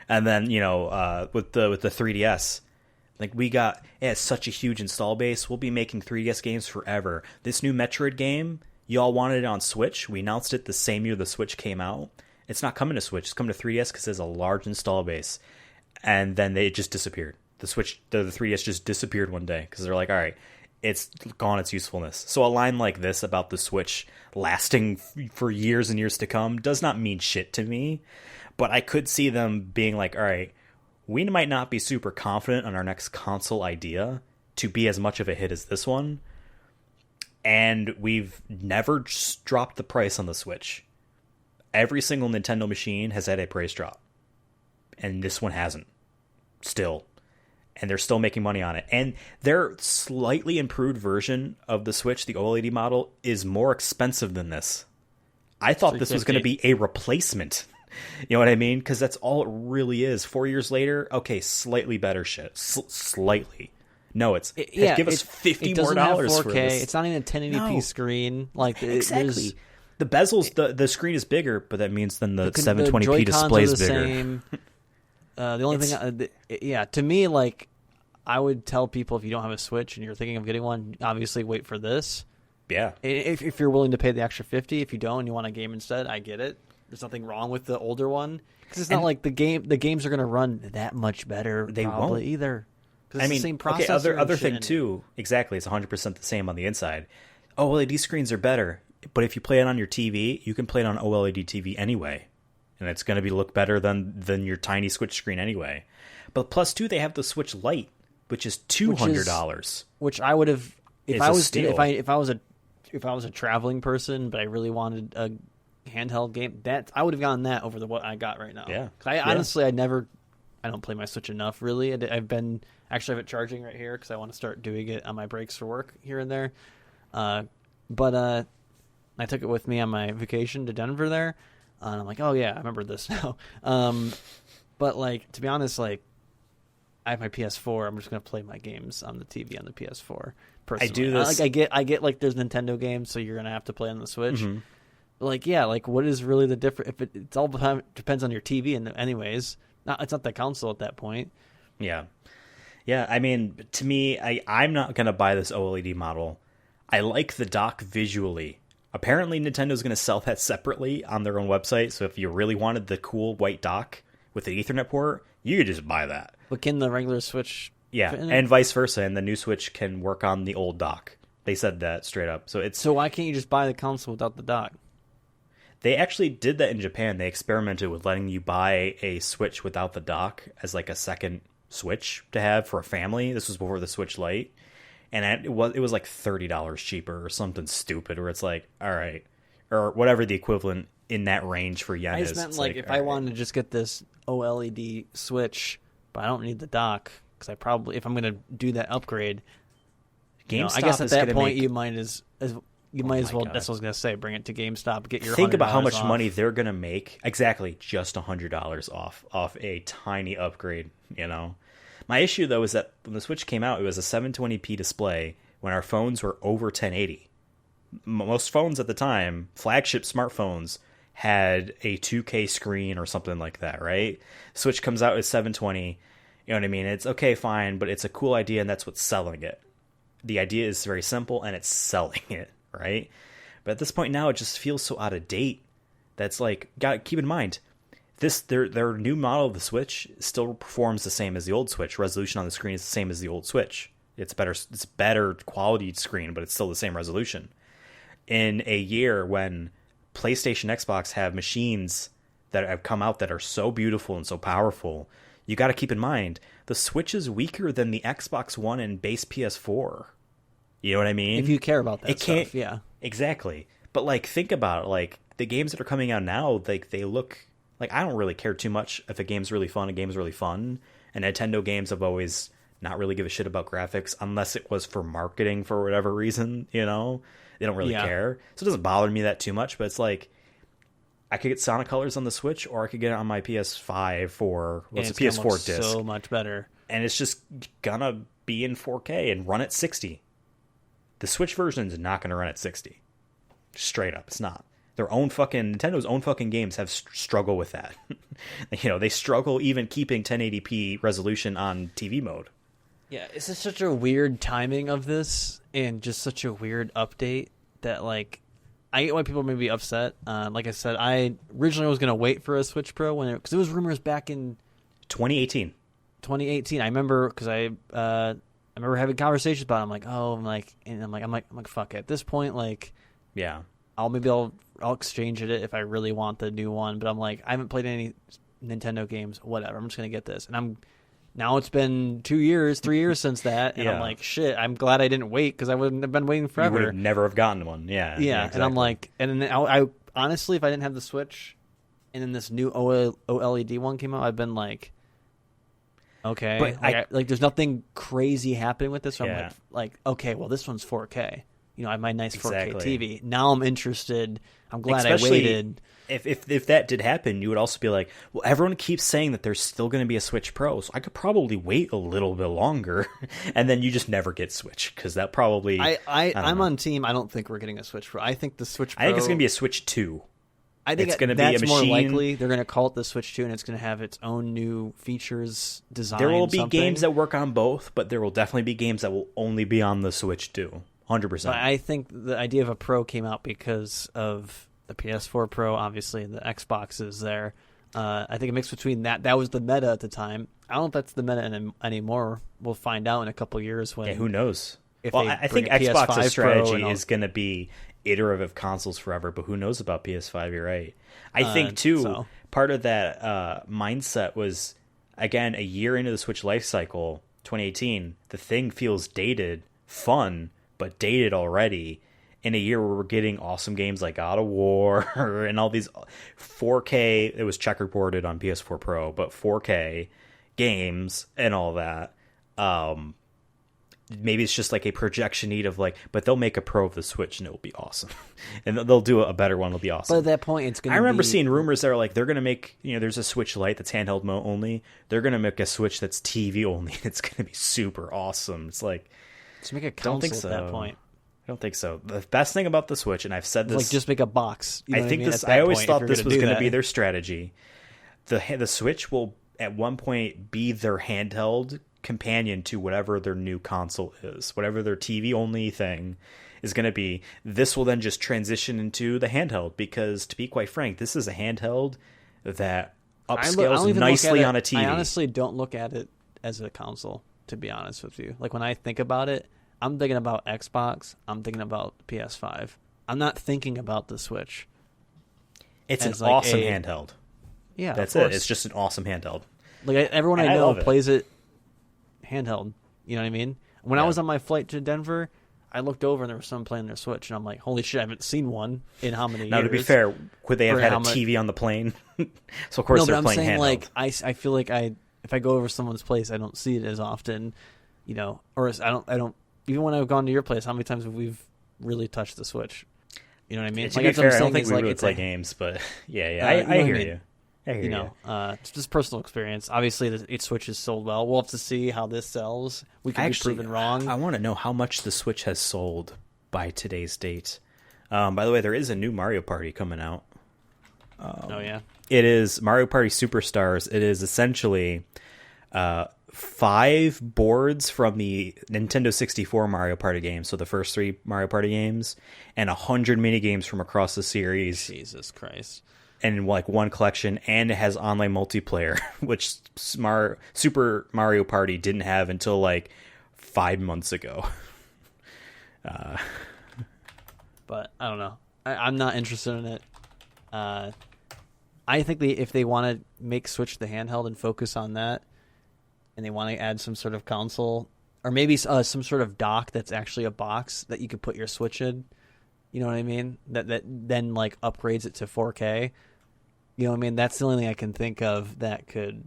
And then, with the 3DS, like it has such a huge install base. We'll be making 3DS games forever. This new Metroid game, y'all wanted it on Switch. We announced it the same year the Switch came out. It's not coming to Switch. It's coming to 3DS because it has a large install base. And then it just disappeared. The 3DS just disappeared one day because they're like, all right, it's gone its usefulness. So a line like this about the Switch lasting for years and years to come does not mean shit to me. But I could see them being like, all right, we might not be super confident on our next console idea to be as much of a hit as this one. And we've never dropped the price on the Switch. Every single Nintendo machine has had a price drop. And this one hasn't. Still. And they're still making money on it. And their slightly improved version of the Switch, the OLED model, is more expensive than this. I thought this was going to be a replacement. You know what I mean? Because that's all it really is. 4 years later, okay, slightly better shit. Slightly. No, give us $50 more dollars for this. It's not even a 1080p screen. Like exactly. The bezels, the screen is bigger, but that means then the 720p display is bigger. Same. The only thing, to me, like, I would tell people if you don't have a Switch and you're thinking of getting one, obviously wait for this. Yeah. If you're willing to pay the extra $50, if you don't and you want a game instead, I get it. There's nothing wrong with the older one because it's not like the games are going to run that much better. They won't either. I mean, the same processor. Okay, other thing too. Exactly, it's 100% the same on the inside. OLED screens are better, but if you play it on your TV, you can play it on OLED TV anyway, and it's going to look better than your tiny Switch screen anyway. But plus two, they have the Switch Lite, which is $200. Which I would have if I was a traveling person, but I really wanted a handheld game. That I would have gotten that over what I got right now. Yeah, honestly, I don't play my Switch enough. Really, I have it charging right here because I want to start doing it on my breaks for work here and there. But I took it with me on my vacation to Denver there, and I'm like, oh yeah, I remember this now. But like to be honest, like I have my PS4. I'm just gonna play my games on the TV on the PS4. Personally. I do this. I get like there's Nintendo games, so you're gonna have to play on the Switch. Mm-hmm. Like what is really the difference? If it's all depends on your TV, and anyways, it's not the console at that point. Yeah. I mean, to me, I'm not gonna buy this OLED model. I like the dock visually. Apparently, Nintendo's gonna sell that separately on their own website. So if you really wanted the cool white dock with the Ethernet port, you could just buy that. But can the regular Switch? Yeah, and vice versa, and the new Switch can work on the old dock. They said that straight up. So why can't you just buy the console without the dock? They actually did that in Japan. They experimented with letting you buy a Switch without the dock as like a second Switch to have for a family. This was before the Switch Lite, and it was like $30 cheaper or something stupid. Where it's like, all right, or whatever the equivalent in that range for yen is. I just meant like if I wanted to just get this OLED Switch, but I don't need the dock. Because if I'm going to do that upgrade, I guess at that point you might as well. God. That's what I was going to say. Bring it to GameStop. Get your think about how much money they're going to make. Exactly, just $100 off a tiny upgrade. My issue though is that when the Switch came out, it was a 720p display when our phones were over 1080. Most phones at the time, flagship smartphones, had a 2K screen or something like that. Right? Switch comes out at 720. You know what I mean? It's okay, fine, but it's a cool idea, and that's what's selling it. The idea is very simple, and it's selling it, right? But at this point now, it just feels so out of date. That's like, keep in mind, their new model of the Switch still performs the same as the old Switch. Resolution on the screen is the same as the old Switch. It's better quality screen, but it's still the same resolution. In a year when PlayStation, Xbox have machines that have come out that are so beautiful and so powerful, you got to keep in mind the Switch is weaker than the Xbox One and base PS4. You know what I mean? If you care about that stuff, yeah. Exactly. But like, think about it. Like, the games that are coming out now, like, they look like, I don't really care too much if a game's really fun. A game's really fun. And Nintendo games have always not really give a shit about graphics unless it was for marketing for whatever reason, you know? They don't really care. So it doesn't bother me that too much, but it's like, I could get Sonic Colors on the Switch, or I could get it on my PS5 for what's a PS4 disc. So much better. And it's just gonna be in 4K and run at 60. The Switch version is not gonna run at 60. Straight up, it's not. Nintendo's own fucking games have struggle with that. You know, they struggle even keeping 1080p resolution on TV mode. Yeah, it's just such a weird timing of this, and just such a weird update that, like, I get why people may be upset. Like I said, I originally was going to wait for a Switch Pro because it was rumors back in 2018. 2018. I remember because I remember having conversations about it. I'm like, fuck it. At this point, like, yeah, I'll exchange it if I really want the new one. But I'm like, I haven't played any Nintendo games. Whatever. I'm just going to get this, and now it's been 3 years since that, and I'm like, shit, I'm glad I didn't wait because I wouldn't have been waiting forever. You would never have gotten one, yeah. Exactly. And I'm like, and then I honestly, if I didn't have the Switch, and then this new OLED one came out, I've been like, okay, but there's nothing crazy happening with this. So I'm like, okay, well, this one's 4K. You know, I have my nice 4K TV. Now I'm interested. I'm glad I waited. If that did happen, you would also be like, well, everyone keeps saying that there's still going to be a Switch Pro, so I could probably wait a little bit longer, and then you just never get Switch, because that probably... I'm on team, I don't think we're getting a Switch Pro. I think the Switch Pro... I think it's going to be a Switch 2. I think it's going to be a machine... more likely. They're going to call it the Switch 2, and it's going to have its own new features, design, There will be games that work on both, but there will definitely be games that will only be on the Switch 2. 100%. But I think the idea of a Pro came out because of the PS4 Pro, obviously, and the Xbox is there. I think a mix between that was the meta at the time. I don't know if that's the meta anymore. We'll find out in a couple years when. Yeah, who knows? I think Xbox's strategy is going to be iterative consoles forever, but who knows about PS5? You're right. I think too. Part of that mindset was, again, a year into the Switch life cycle, 2018. The thing feels dated, fun, but dated already. In a year where we're getting awesome games like God of War and all these 4K, it was checkerboarded on PS4 Pro, but 4K games and all that. Maybe it's just like a projection need of like, but they'll make a Pro of the Switch and it will be awesome. And they'll do a better one, it'll be awesome. But at that point, it's going to I remember seeing rumors that are like, they're going to make, there's a Switch Lite that's handheld mode only. They're going to make a Switch that's TV only. It's going to be super awesome. It's like, just make a console at that point. I don't think so. The best thing about the Switch, and I've said this, like, just make a box. You know I think this. I always thought this was going to be their strategy. The Switch will at one point be their handheld companion to whatever their new console is, whatever their TV only thing is going to be. This will then just transition into the handheld, because to be quite frank, this is a handheld that upscales nicely on a TV. I honestly don't look at it as a console, to be honest with you. Like, when I think about it, I'm thinking about Xbox. I'm thinking about PS5. I'm not thinking about the Switch. It's an awesome handheld. Yeah, that's it. It's just an awesome handheld. Like, everyone I know plays it handheld. You know what I mean? When I was on my flight to Denver, I looked over and there was someone playing their Switch, and I'm like, holy shit, I haven't seen one in how many years? Now, to be fair, could they have had a TV on the plane? So, of course, they're playing handheld. Like, I feel like if I go over someone's place, I don't see it as often, or I don't. Even when I've gone to your place, how many times have we really touched the Switch? You know what I mean? To be fair, I don't think we really play games, but yeah, I hear you. I hear you. It's just personal experience. Obviously, the Switch is sold well. We'll have to see how this sells. We could be proven wrong. I want to know how much the Switch has sold by today's date. By the way, there is a new Mario Party coming out. Oh, yeah? It is Mario Party Superstars. It is essentially 5 boards from the Nintendo 64 Mario Party games, so the first 3 Mario Party games, and 100 mini games from across the series. Jesus Christ. in like one collection, and it has online multiplayer, which Super Mario Party didn't have until like 5 months ago. But I don't know. I'm not interested in it. I think if they want to make Switch the handheld and focus on that, and they want to add some sort of console, or maybe some sort of dock that's actually a box that you could put your Switch in, you know what I mean? That then like upgrades it to 4K. You know what I mean? That's the only thing I can think of that could,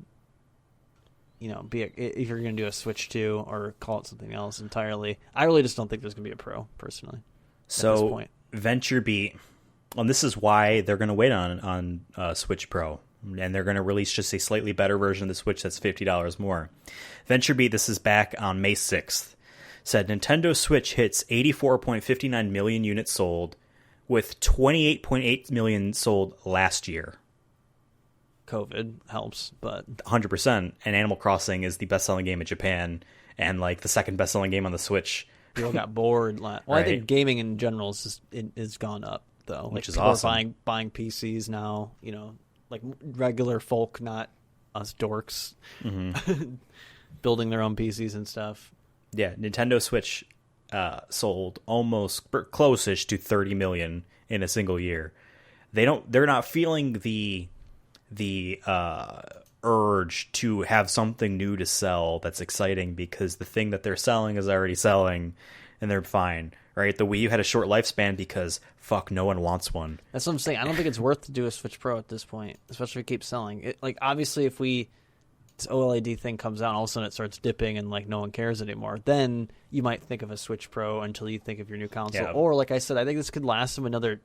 be if you're going to do a Switch 2 or call it something else entirely. I really just don't think there's going to be a Pro, personally. So at this point. VentureBeat, and this is why they're going to wait on Switch Pro, and they're going to release just a slightly better version of the Switch that's $50 more. VentureBeat, this is back on May 6th, said Nintendo Switch hits 84.59 million units sold, with 28.8 million sold last year. COVID helps, but 100%. And Animal Crossing is the best-selling game in Japan, and like the second best-selling game on the Switch. People got bored. Well, right. I think gaming in general is gone up though. Which is people awesome. Are buying PCs now. Like regular folk, not us dorks, building their own PCs and stuff. Yeah, Nintendo Switch sold almost close-ish to 30 million in a single year. They're not feeling the urge to have something new to sell that's exciting, because the thing that they're selling is already selling, and they're fine, right? The Wii U had a short lifespan because fuck, no one wants one. That's what I'm saying. I don't think it's worth to do a Switch Pro at this point, especially if it keeps selling. Like obviously, if this OLED thing comes out and all of a sudden it starts dipping and like no one cares anymore, then you might think of a Switch Pro until you think of your new console. Yeah. Or like I said, I think this could last them another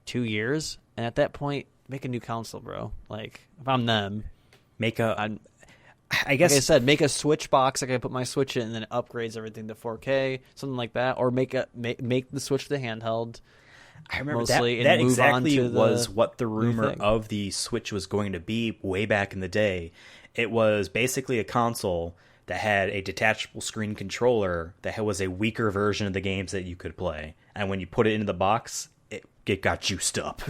2 years, and at that point, make a new console, bro. Like if I'm them, I like guess I said, make a Switch box. Like I put my Switch in, and then it upgrades everything to 4K, something like that. Or make the Switch the handheld. I remember mostly, that and move exactly on to was what the rumor thing. of the Switch was going to be way back in the day. It was basically a console that had a detachable screen controller that was a weaker version of the games that you could play. And when you put it into the box, it got juiced up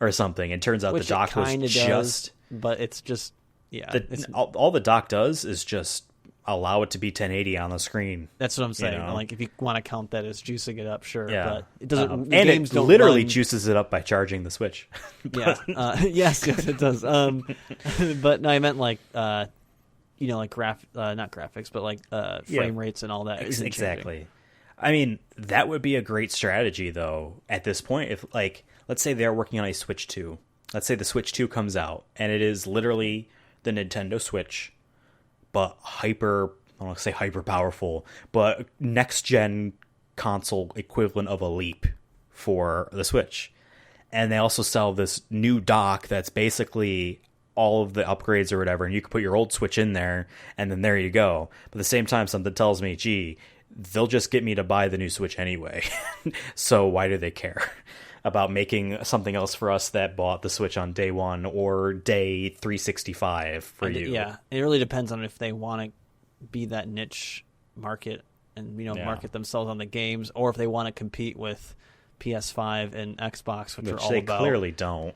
or something. And turns out Which the dock it was kinda just... does, but it's just... Yeah, all the dock does is just allow it to be 1080 on the screen. That's what I'm saying. You know? Like if you want to count that as juicing it up, sure. Yeah. But it doesn't. And games it don't literally run, juices it up by charging the Switch. Yeah. Yes, it does. But no, I meant like like not graphics, but like frame rates and all that. Isn't exactly. changing. I mean, that would be a great strategy, though, at this point. If, like, let's say they're working on a Switch 2. Let's say the Switch 2 comes out, and it is literally the Nintendo Switch, but I don't want to say hyper powerful, but next-gen console equivalent of a Leap for the Switch. And they also sell this new dock that's basically all of the upgrades or whatever, and you can put your old Switch in there, and then there you go. But at the same time, something tells me, gee, they'll just get me to buy the new Switch anyway. So why do they care about making something else for us that bought the Switch on day one or day 365 for you? Yeah, it really depends on if they want to be that niche market and market themselves on the games, or if they want to compete with PS5 and Xbox, which are all they about, clearly don't.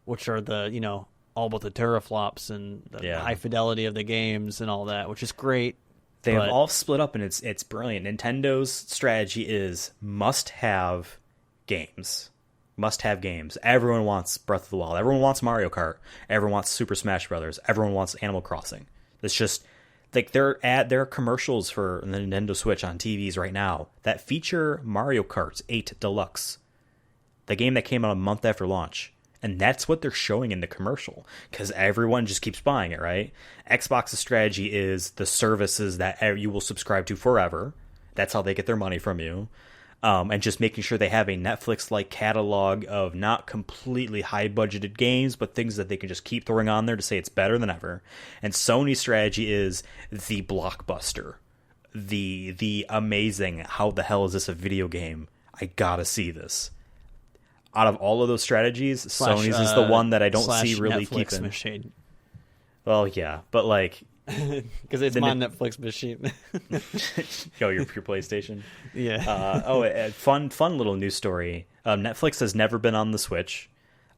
Which are the all about the teraflops and the high fidelity of the games and all that, which is great. They have all split up, and it's brilliant. Nintendo's strategy is must-have games. Must-have games. Everyone wants Breath of the Wild. Everyone wants Mario Kart. Everyone wants Super Smash Brothers. Everyone wants Animal Crossing. It's just like there are commercials for the Nintendo Switch on TVs right now that feature Mario Kart 8 Deluxe, the game that came out a month after launch. And that's what they're showing in the commercial, because everyone just keeps buying it, right? Xbox's strategy is the services that you will subscribe to forever. That's how they get their money from you. And just making sure they have a Netflix-like catalog of not completely high-budgeted games, but things that they can just keep throwing on there to say it's better than ever. And Sony's strategy is the blockbuster, the amazing, how the hell is this a video game? I gotta see this. Out of all of those strategies, Sony's is the one that I don't see really Netflix keeping. Machine. Well, yeah, but like, because it's my Netflix machine. your PlayStation. Yeah. Fun little news story. Netflix has never been on the Switch.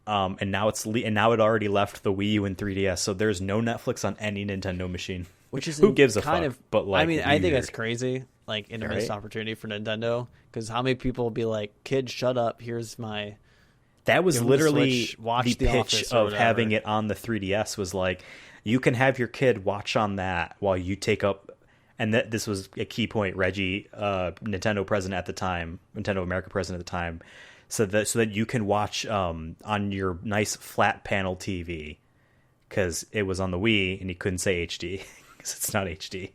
And now and now it already left the Wii U and 3DS, so there's no Netflix on any Nintendo machine. Which is who gives a kind fuck? of, But like, I mean, I think weird. that's crazy. Like, in a missed opportunity for Nintendo, because how many people will be like, "Kid, shut up! Here's my." That was give 'em the literally Switch, watch the The pitch Office or of whatever. having it on the 3DS was like, you can have your kid watch on that while you take up. And this was a key point. Reggie, Nintendo president at the time, Nintendo America president at the time, so that you can watch on your nice flat panel TV, because it was on the Wii and you couldn't say HD because it's not HD.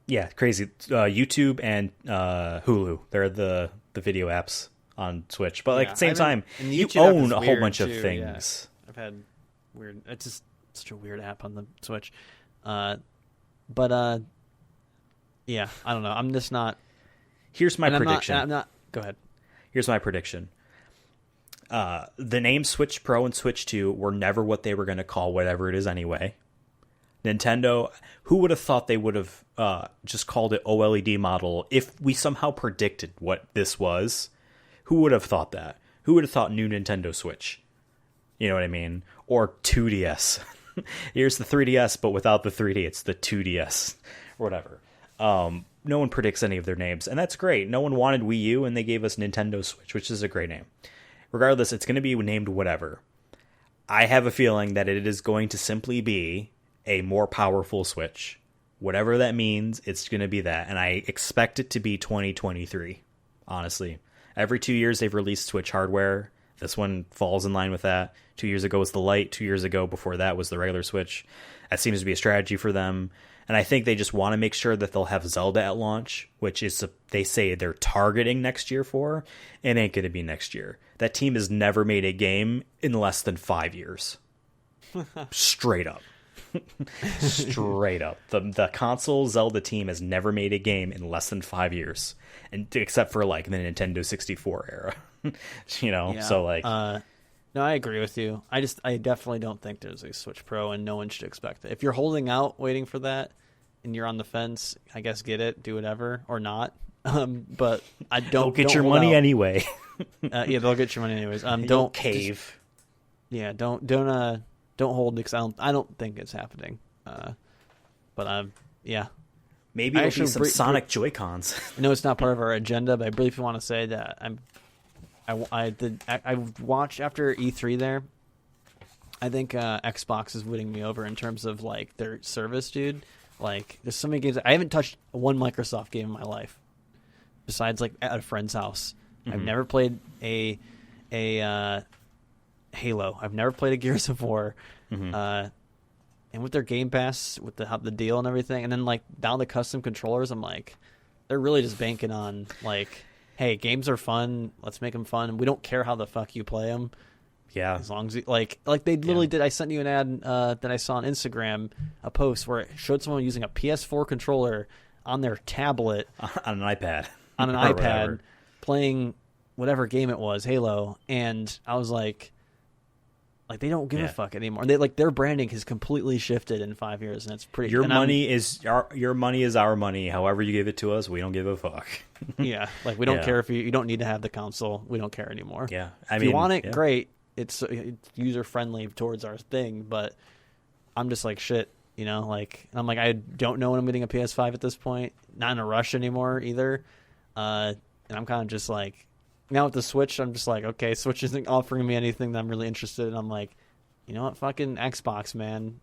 Yeah, crazy. YouTube and Hulu, they're the video apps on Switch. But like Yeah, at the same time, and the you YouTube app own is a whole weird, bunch of too, things. yeah. I've had weird. It's just such a weird app on the Switch. But yeah, I don't know. I'm just not. Here's my and prediction. I'm not. Go ahead. Here's my prediction. The name Switch Pro and Switch 2 were never what they were going to call whatever it is anyway. Nintendo, who would have thought they would have just called it OLED model if we somehow predicted what this was? Who would have thought that? Who would have thought new Nintendo Switch? You know what I mean? Or 2DS. Here's the 3DS, but without the 3D. It's the 2DS or whatever. No one predicts any of their names, and that's great. No one wanted Wii U, and they gave us Nintendo Switch, which is a great name. Regardless, it's going to be named whatever. I have a feeling that it is going to simply be a more powerful Switch. Whatever that means, it's going to be that, and I expect it to be 2023, honestly. Every 2 years, they've released Switch hardware. This one falls in line with that. 2 years ago was the Lite. 2 years ago, before that, was the regular Switch. That seems to be a strategy for them. And I think they just want to make sure that they'll have Zelda at launch, which is, they say they're targeting next year for. It ain't going to be next year. That team has never made a game in less than 5 years. Straight up. Straight up. The console Zelda team has never made a game in less than 5 years. And except for like the Nintendo 64 era. You know? Yeah. So like... No, I agree with you. I definitely don't think there's a Switch Pro, and no one should expect it. If you're holding out, waiting for that, and you're on the fence, I guess get it, do whatever, or not. But I don't. They'll get don't your hold money out. anyway. Yeah, they'll get your money anyways. Don't Don't cave. Don't hold, because I don't think it's happening. But yeah. Maybe I it'll be actually some Sonic Joy-Cons. I know it's not part of our agenda, but I briefly want to say that I watched after E3 there. I think Xbox is winning me over in terms of like their service, dude. Like, there's so many games. I haven't touched one Microsoft game in my life, besides like at a friend's house. Mm-hmm. I've never played a Halo. I've never played a Gears of War. Mm-hmm. And with their Game Pass, with the deal and everything, and then like down to custom controllers, I'm like, they're really just banking on like, hey, games are fun. Let's make them fun. We don't care how the fuck you play them. Yeah. As long as like they literally did. I sent you an ad that I saw on Instagram, a post where it showed someone using a PS4 controller on their tablet on an iPad, playing whatever game it was, Halo, and I was like they don't give a fuck anymore. Their branding has completely shifted in 5 years, and it's pretty. Your money is our money. However you give it to us, we don't give a fuck. Yeah, like we don't care if you don't need to have the console. We don't care anymore. Yeah, if you want it, great. It's user friendly towards our thing, but I'm just like shit, you know. Like I'm like I don't know when I'm getting a PS5 at this point. Not in a rush anymore either, and I'm kind of just like now with the Switch. I'm just like okay, Switch isn't offering me anything that I'm really interested in. I'm like, you know what, fucking Xbox, man.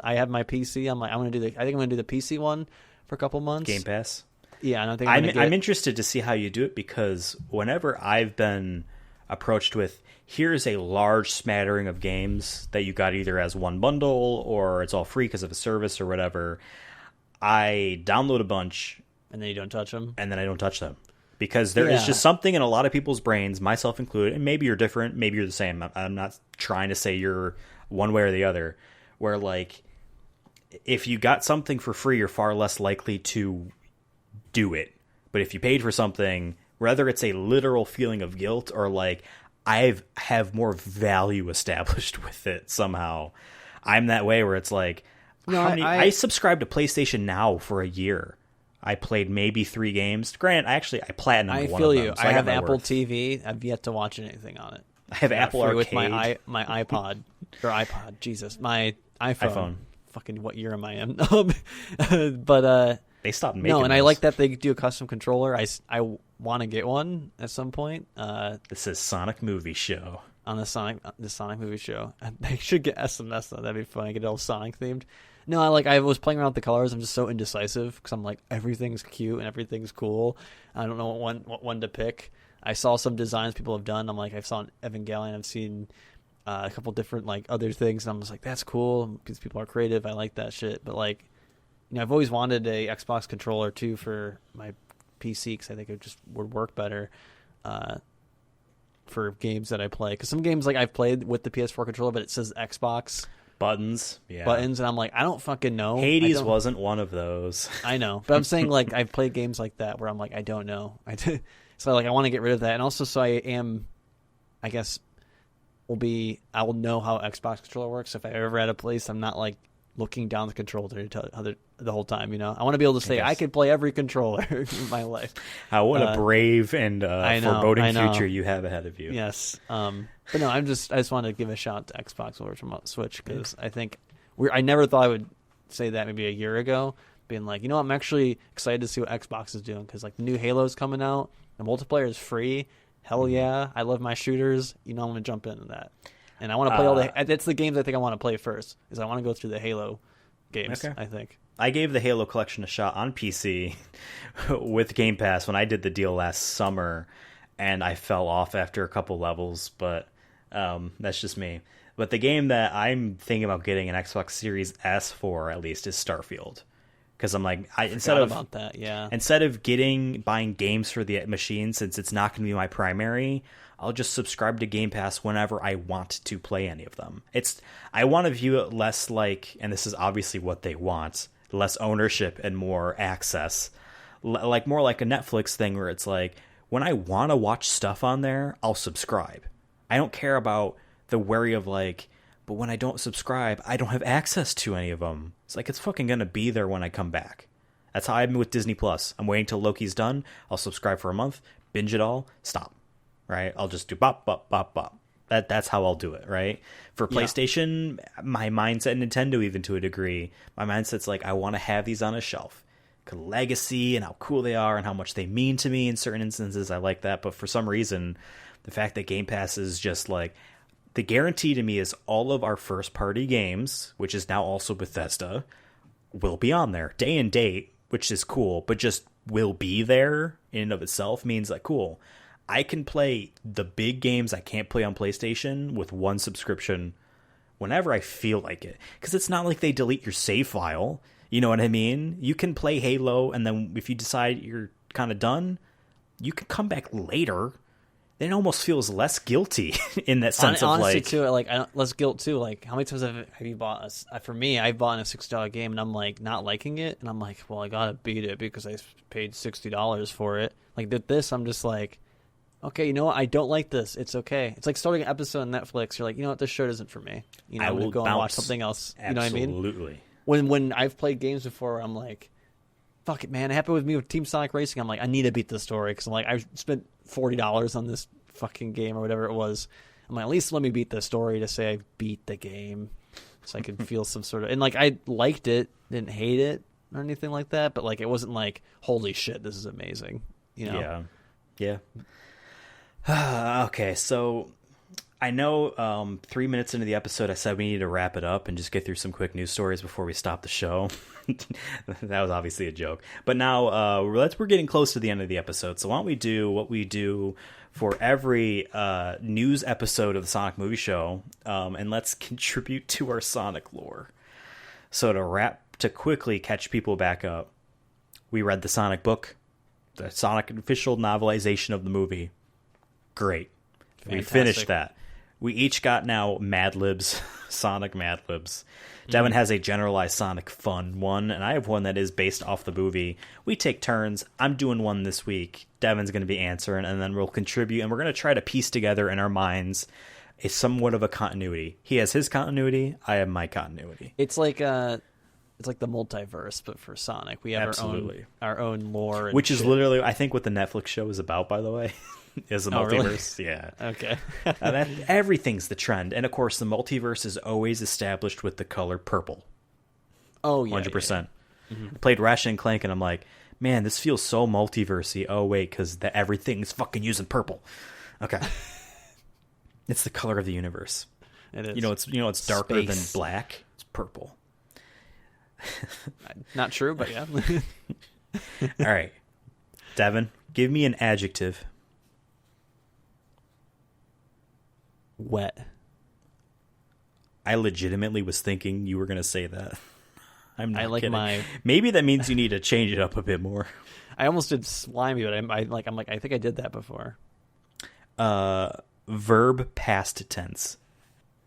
I have my PC. I'm like I think I'm gonna do the PC one for a couple months. Game Pass. Yeah, and I think I'm interested to see how you do it, because whenever I've been approached with, here's a large smattering of games that you got either as one bundle or it's all free because of a service or whatever, I download a bunch. And then you don't touch them? And then I don't touch them. Because there is just something in a lot of people's brains, myself included, and maybe you're different, maybe you're the same. I'm not trying to say you're one way or the other, where like, if you got something for free, you're far less likely to do it. But if you paid for something, whether it's a literal feeling of guilt or like I have more value established with it somehow, I'm that way where it's like, I subscribed to PlayStation Now for a year. I played maybe 3 games. Granted, I platinumed one of them. I feel you. So I have Apple TV. I've yet to watch anything on it. I have Apple free Arcade with my iPod or iPod. Jesus, my iPhone. Fucking what year am I in? But they stopped making no, and those. I like that they do a custom controller. I want to get one at some point. This is Sonic Movie Show. On the Sonic Movie Show. They should get SMS though. That'd be funny. Get it all Sonic themed. No, I was playing around with the colors. I'm just so indecisive because I'm like everything's cute and everything's cool. I don't know what one to pick. I saw some designs people have done. I'm like, I saw Evangelion. I've seen a couple different like other things, and I'm just like, that's cool because people are creative. I like that shit. But like, I've always wanted a Xbox controller too for my PC because I think it just would work better for games that I play. Because some games like I've played with the PS4 controller, but it says Xbox buttons, and I'm like, I don't fucking know. Hades wasn't one of those. I know, but I'm saying like I've played games like that where I'm like, I don't know. So like I want to get rid of that, and also so I guess I will know how Xbox controller works. If I ever at a place, I'm not like looking down the controller the whole time. I want to be able to say I could play every controller in my life. What a brave and foreboding future you have ahead of you. Yes, but no, I just wanted to give a shout to Xbox over from Switch because I think I never thought I would say that maybe a year ago, being like, I'm actually excited to see what Xbox is doing because like the new Halo's coming out. The multiplayer is free. Hell yeah. I love my shooters. I'm going to jump into that. And I want to play that's the games I think I want to play first, is I want to go through the Halo games, I think. I gave the Halo collection a shot on PC with Game Pass when I did the deal last summer, and I fell off after a couple levels, but that's just me. But the game that I'm thinking about getting an Xbox Series S for, at least, is Starfield. Because I'm like, instead of buying games for the machine, since it's not going to be my primary, I'll just subscribe to Game Pass whenever I want to play any of them. I want to view it less like, and this is obviously what they want, less ownership and more access, like more like a Netflix thing where it's like, when I want to watch stuff on there, I'll subscribe. I don't care about the worry of like, but when I don't subscribe, I don't have access to any of them. It's like, it's fucking going to be there when I come back. That's how I'm with Disney Plus. I'm waiting till Loki's done. I'll subscribe for a month, binge it all, stop. Right? I'll just do bop, bop, bop, bop. That's how I'll do it, right? For PlayStation, my mindset, Nintendo even to a degree, my mindset's like, I want to have these on a shelf. Legacy and how cool they are and how much they mean to me in certain instances, I like that. But for some reason, the fact that Game Pass is just like, the guarantee to me is all of our first-party games, which is now also Bethesda, will be on there. Day and date, which is cool, but just will be there in and of itself means like, cool, I can play the big games I can't play on PlayStation with one subscription whenever I feel like it. Because it's not like they delete your save file. You know what I mean? You can play Halo, and then if you decide you're kind of done, you can come back later. Then it almost feels less guilty in that sense of honestly, like... too, like, less guilt, too. Like, how many times have you bought... For me, I've bought a $60 game, and I'm, like, not liking it. And I'm like, well, I gotta beat it because I paid $60 for it. Like, with this, I'm just like, okay, you know what? I don't like this. It's okay. It's like starting an episode on Netflix. You're like, you know what? This show isn't for me. I'm going to go and watch something else. You know what I mean? Absolutely. When I've played games before, I'm like, fuck it, man. It happened with me with Team Sonic Racing. I'm like, I need to beat this story because I'm like, I spent $40 on this fucking game or whatever it was. I'm like, at least let me beat the story to say I beat the game, so I could feel some sort of, and like I liked it, didn't hate it or anything like that, but like it wasn't like, holy shit, this is amazing, Yeah. Okay, so I know 3 minutes into the episode I said we needed to wrap it up and just get through some quick news stories before we stop the show. That was obviously a joke. But now we're getting close to the end of the episode, so why don't we do what we do for every news episode of the Sonic Movie Show, and let's contribute to our Sonic lore. So to quickly catch people back up, we read the Sonic book, the Sonic official novelization of the movie. Great. Fantastic. We finished that. We each got now Mad Libs, Sonic Mad Libs. Devin has a generalized Sonic fun one, and I have one that is based off the movie. We take turns. I'm doing one this week. Devin's going to be answering, and then we'll contribute, and we're going to try to piece together in our minds a somewhat of a continuity. He has his continuity. I have my continuity. It's like the multiverse, but for Sonic. We have our own lore. Which is literally, I think, what the Netflix show is about, by the way. is a Oh, really? multiverse. Yeah. Okay. Everything's the trend. And of course, the multiverse is always established with the color purple. Oh, yeah. 100%. Yeah. I played Ratchet and Clank, and I'm like, man, this feels so multiversey. Oh, wait, because everything's fucking using purple. Okay. It's the color of the universe. It is. It's darker than Space. black. It's purple. Not true, but yeah. All right. Devin, give me an adjective. Wet. I legitimately was thinking you were going to say that. I'm not I like kidding. Maybe that means you need to change it up a bit more. I almost did slimy, but I'm like, I think I did that before. Verb past tense.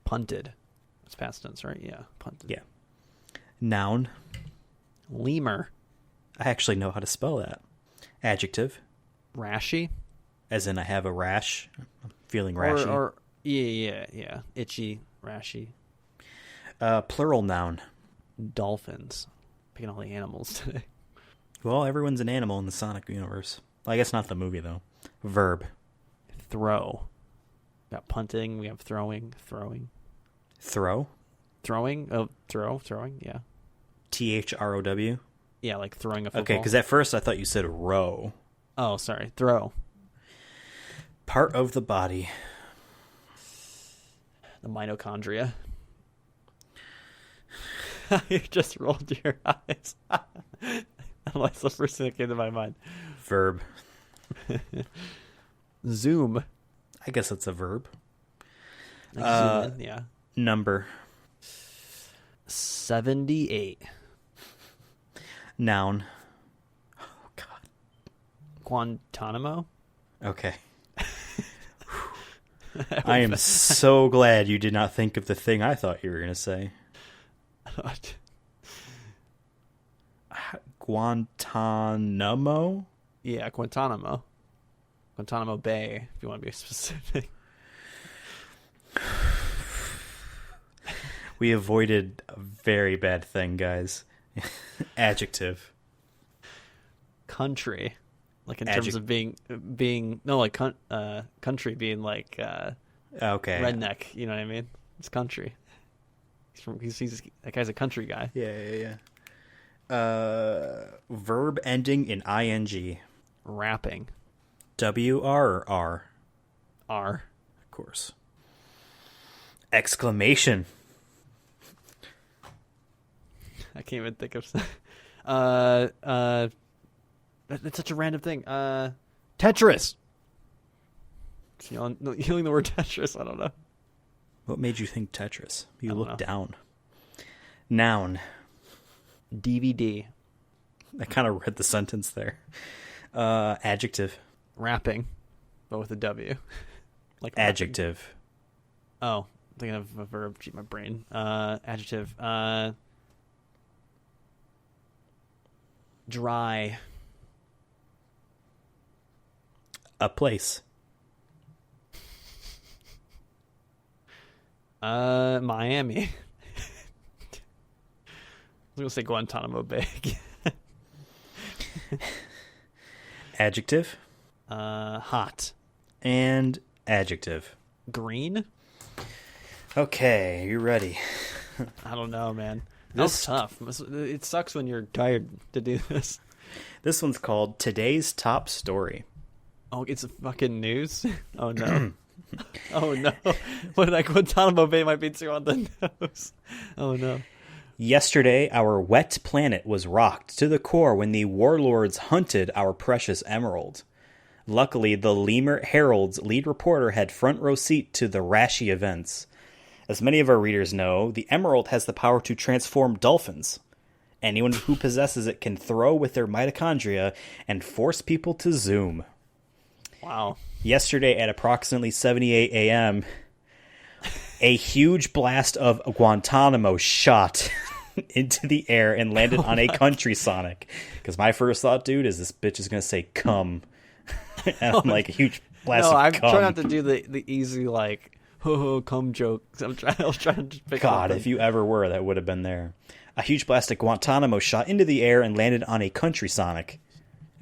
Punted. It's past tense, right? Yeah. Punted. Yeah. Noun. Lemur. I actually know how to spell that. Adjective. Rashy. As in I have a rash. I'm feeling rashy. Or yeah. Itchy, rashy. Plural noun. Dolphins. Picking all the animals today. Well, everyone's an animal in the Sonic universe. I guess not the movie, though. Verb. Throw. We got punting. We have throwing. Throw. Throwing. Oh, throwing. Yeah. THROW. Yeah, like throwing a football. Okay, because at first I thought you said row. Oh, sorry. Throw. Part of the body. The mitochondria. You just rolled your eyes. That's the first thing that came to my mind. Verb. Zoom. I guess it's a verb. Like zoom in, yeah. Number. 78. Noun. Oh, God. Guantanamo. Okay. I am so glad you did not think of the thing I thought you were going to say. Guantanamo? Yeah, Guantanamo. Guantanamo Bay, if you want to be specific. We avoided a very bad thing, guys. Adjective. Country. Like in terms of being no, like country being like okay. redneck, you know what I mean? It's country. He's that guy's a country guy. Yeah. Verb ending in ing. Rapping. W-R or R? R. Of course. Exclamation. I can't even think of that's such a random thing. Tetris. Yelling the word Tetris, I don't know. What made you think Tetris? You look know. down. Noun. DVD. I kind of read the sentence there. Adjective. Rapping, but with a W. Like Adjective. Rapping. Oh, I'm thinking of a verb. Cheat my brain. Adjective. Dry. A place. Miami. I was gonna say Guantanamo Bay. Adjective. Hot. And adjective. Green. Okay, you ready? I don't know, man. That's tough. It sucks when you're tired to do this. This one's called Today's Top Story. Oh, it's a fucking news? Oh, no. Oh, no. What, like Guantanamo Bay might be too on the nose. Oh, no. Yesterday, our wet planet was rocked to the core when the warlords hunted our precious emerald. Luckily, the Lemur Herald's lead reporter had front row seat to the rashy events. As many of our readers know, the emerald has the power to transform dolphins. Anyone who possesses it can throw with their mitochondria and force people to zoom. Wow. Yesterday at approximately 7:08 a.m., a huge blast of Guantanamo shot into the air and landed on a country Sonic. Because my first thought, dude, is this bitch is going to say come. And I'm like, a huge blast of I'm cum. trying not to do the easy, like, ho cum joke. I was trying to pick God, up if you ever were, that would have been there. A huge blast of Guantanamo shot into the air and landed on a country Sonic.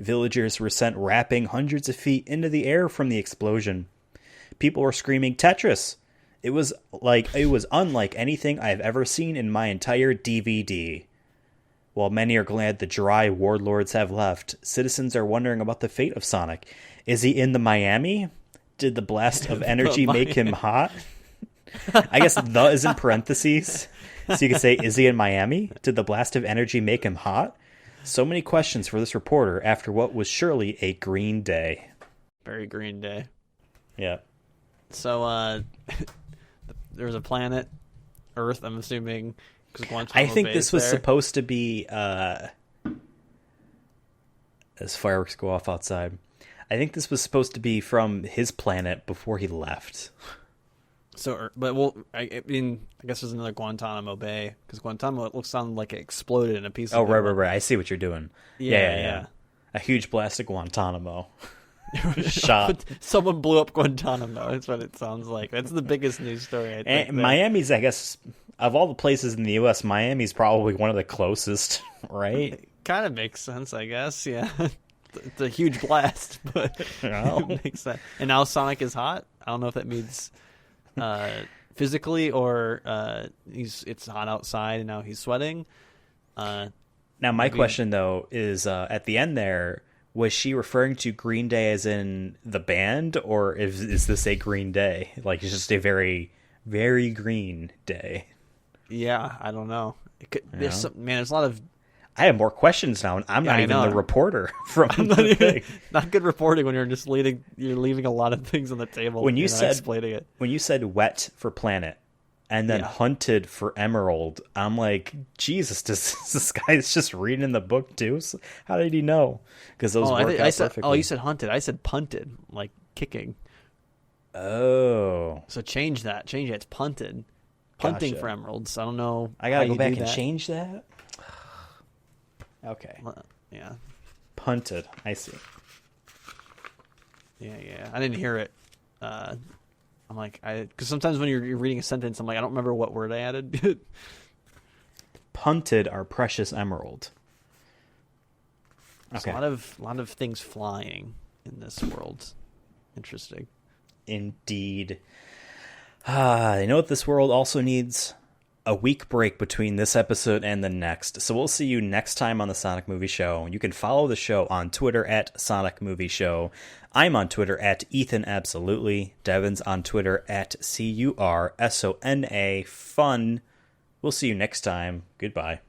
Villagers were sent rapping hundreds of feet into the air from the explosion. People were screaming Tetris. It was unlike anything I've ever seen in my entire DVD. While many are glad the dry warlords have left, citizens are wondering about the fate of Sonic. Is he in the Miami? Did the blast of energy make him hot? I guess the is in parentheses. So you could say, is he in Miami? Did the blast of energy make him hot? So many questions for this reporter after what was surely a green day. Very green day. Yeah. So, there's a planet, Earth, I'm assuming. I think this was supposed to be, as fireworks go off outside, I think this was supposed to be from his planet before he left. So, but I mean, I guess there's another Guantanamo Bay, because Guantanamo, it sounded like it exploded in a piece of Oh, right. I see what you're doing. Yeah. A huge blast of Guantanamo. Shot. Someone blew up Guantanamo. That's what it sounds like. That's the biggest news story, I think. And Miami's, I guess, of all the places in the U.S., Miami's probably one of the closest, right? It kind of makes sense, I guess, yeah. It's a huge blast, but it makes sense. And now Sonic is hot? I don't know if that means physically or it's hot outside and now he's sweating. Now, my question, though, is at the end there, was she referring to Green Day as in the band, or is this a green day? Like, it's just a very, very green day. Yeah, I don't know. There's a lot of... I have more questions now, and I'm not even the reporter from the thing. Not good reporting when you're just leaving a lot of things on the table when you said explaining it. When you said wet for planet and then hunted for emerald, I'm like, Jesus, does this guy's just reading the book too? So how did he know? Because those work out perfectly. Oh, you said hunted. I said punted, like kicking. Oh. So change that. Change it. It's punted. Punting for emeralds. I don't know. I gotta go back and change that? Okay. Yeah. Punted. I see. Yeah. I didn't hear it. I'm like, because sometimes when you're reading a sentence, I'm like, I don't remember what word I added. Punted our precious emerald. Okay. There's a lot of things flying in this world. Interesting. Indeed. You know what this world also needs? A week break between this episode and the next. So we'll see you next time on the Sonic Movie Show. You can follow the show on Twitter at Sonic Movie Show. I'm on Twitter at Ethan Absolutely. Devin's on Twitter at CURSONA Fun. We'll see you next time. Goodbye.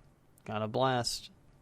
Got a blast.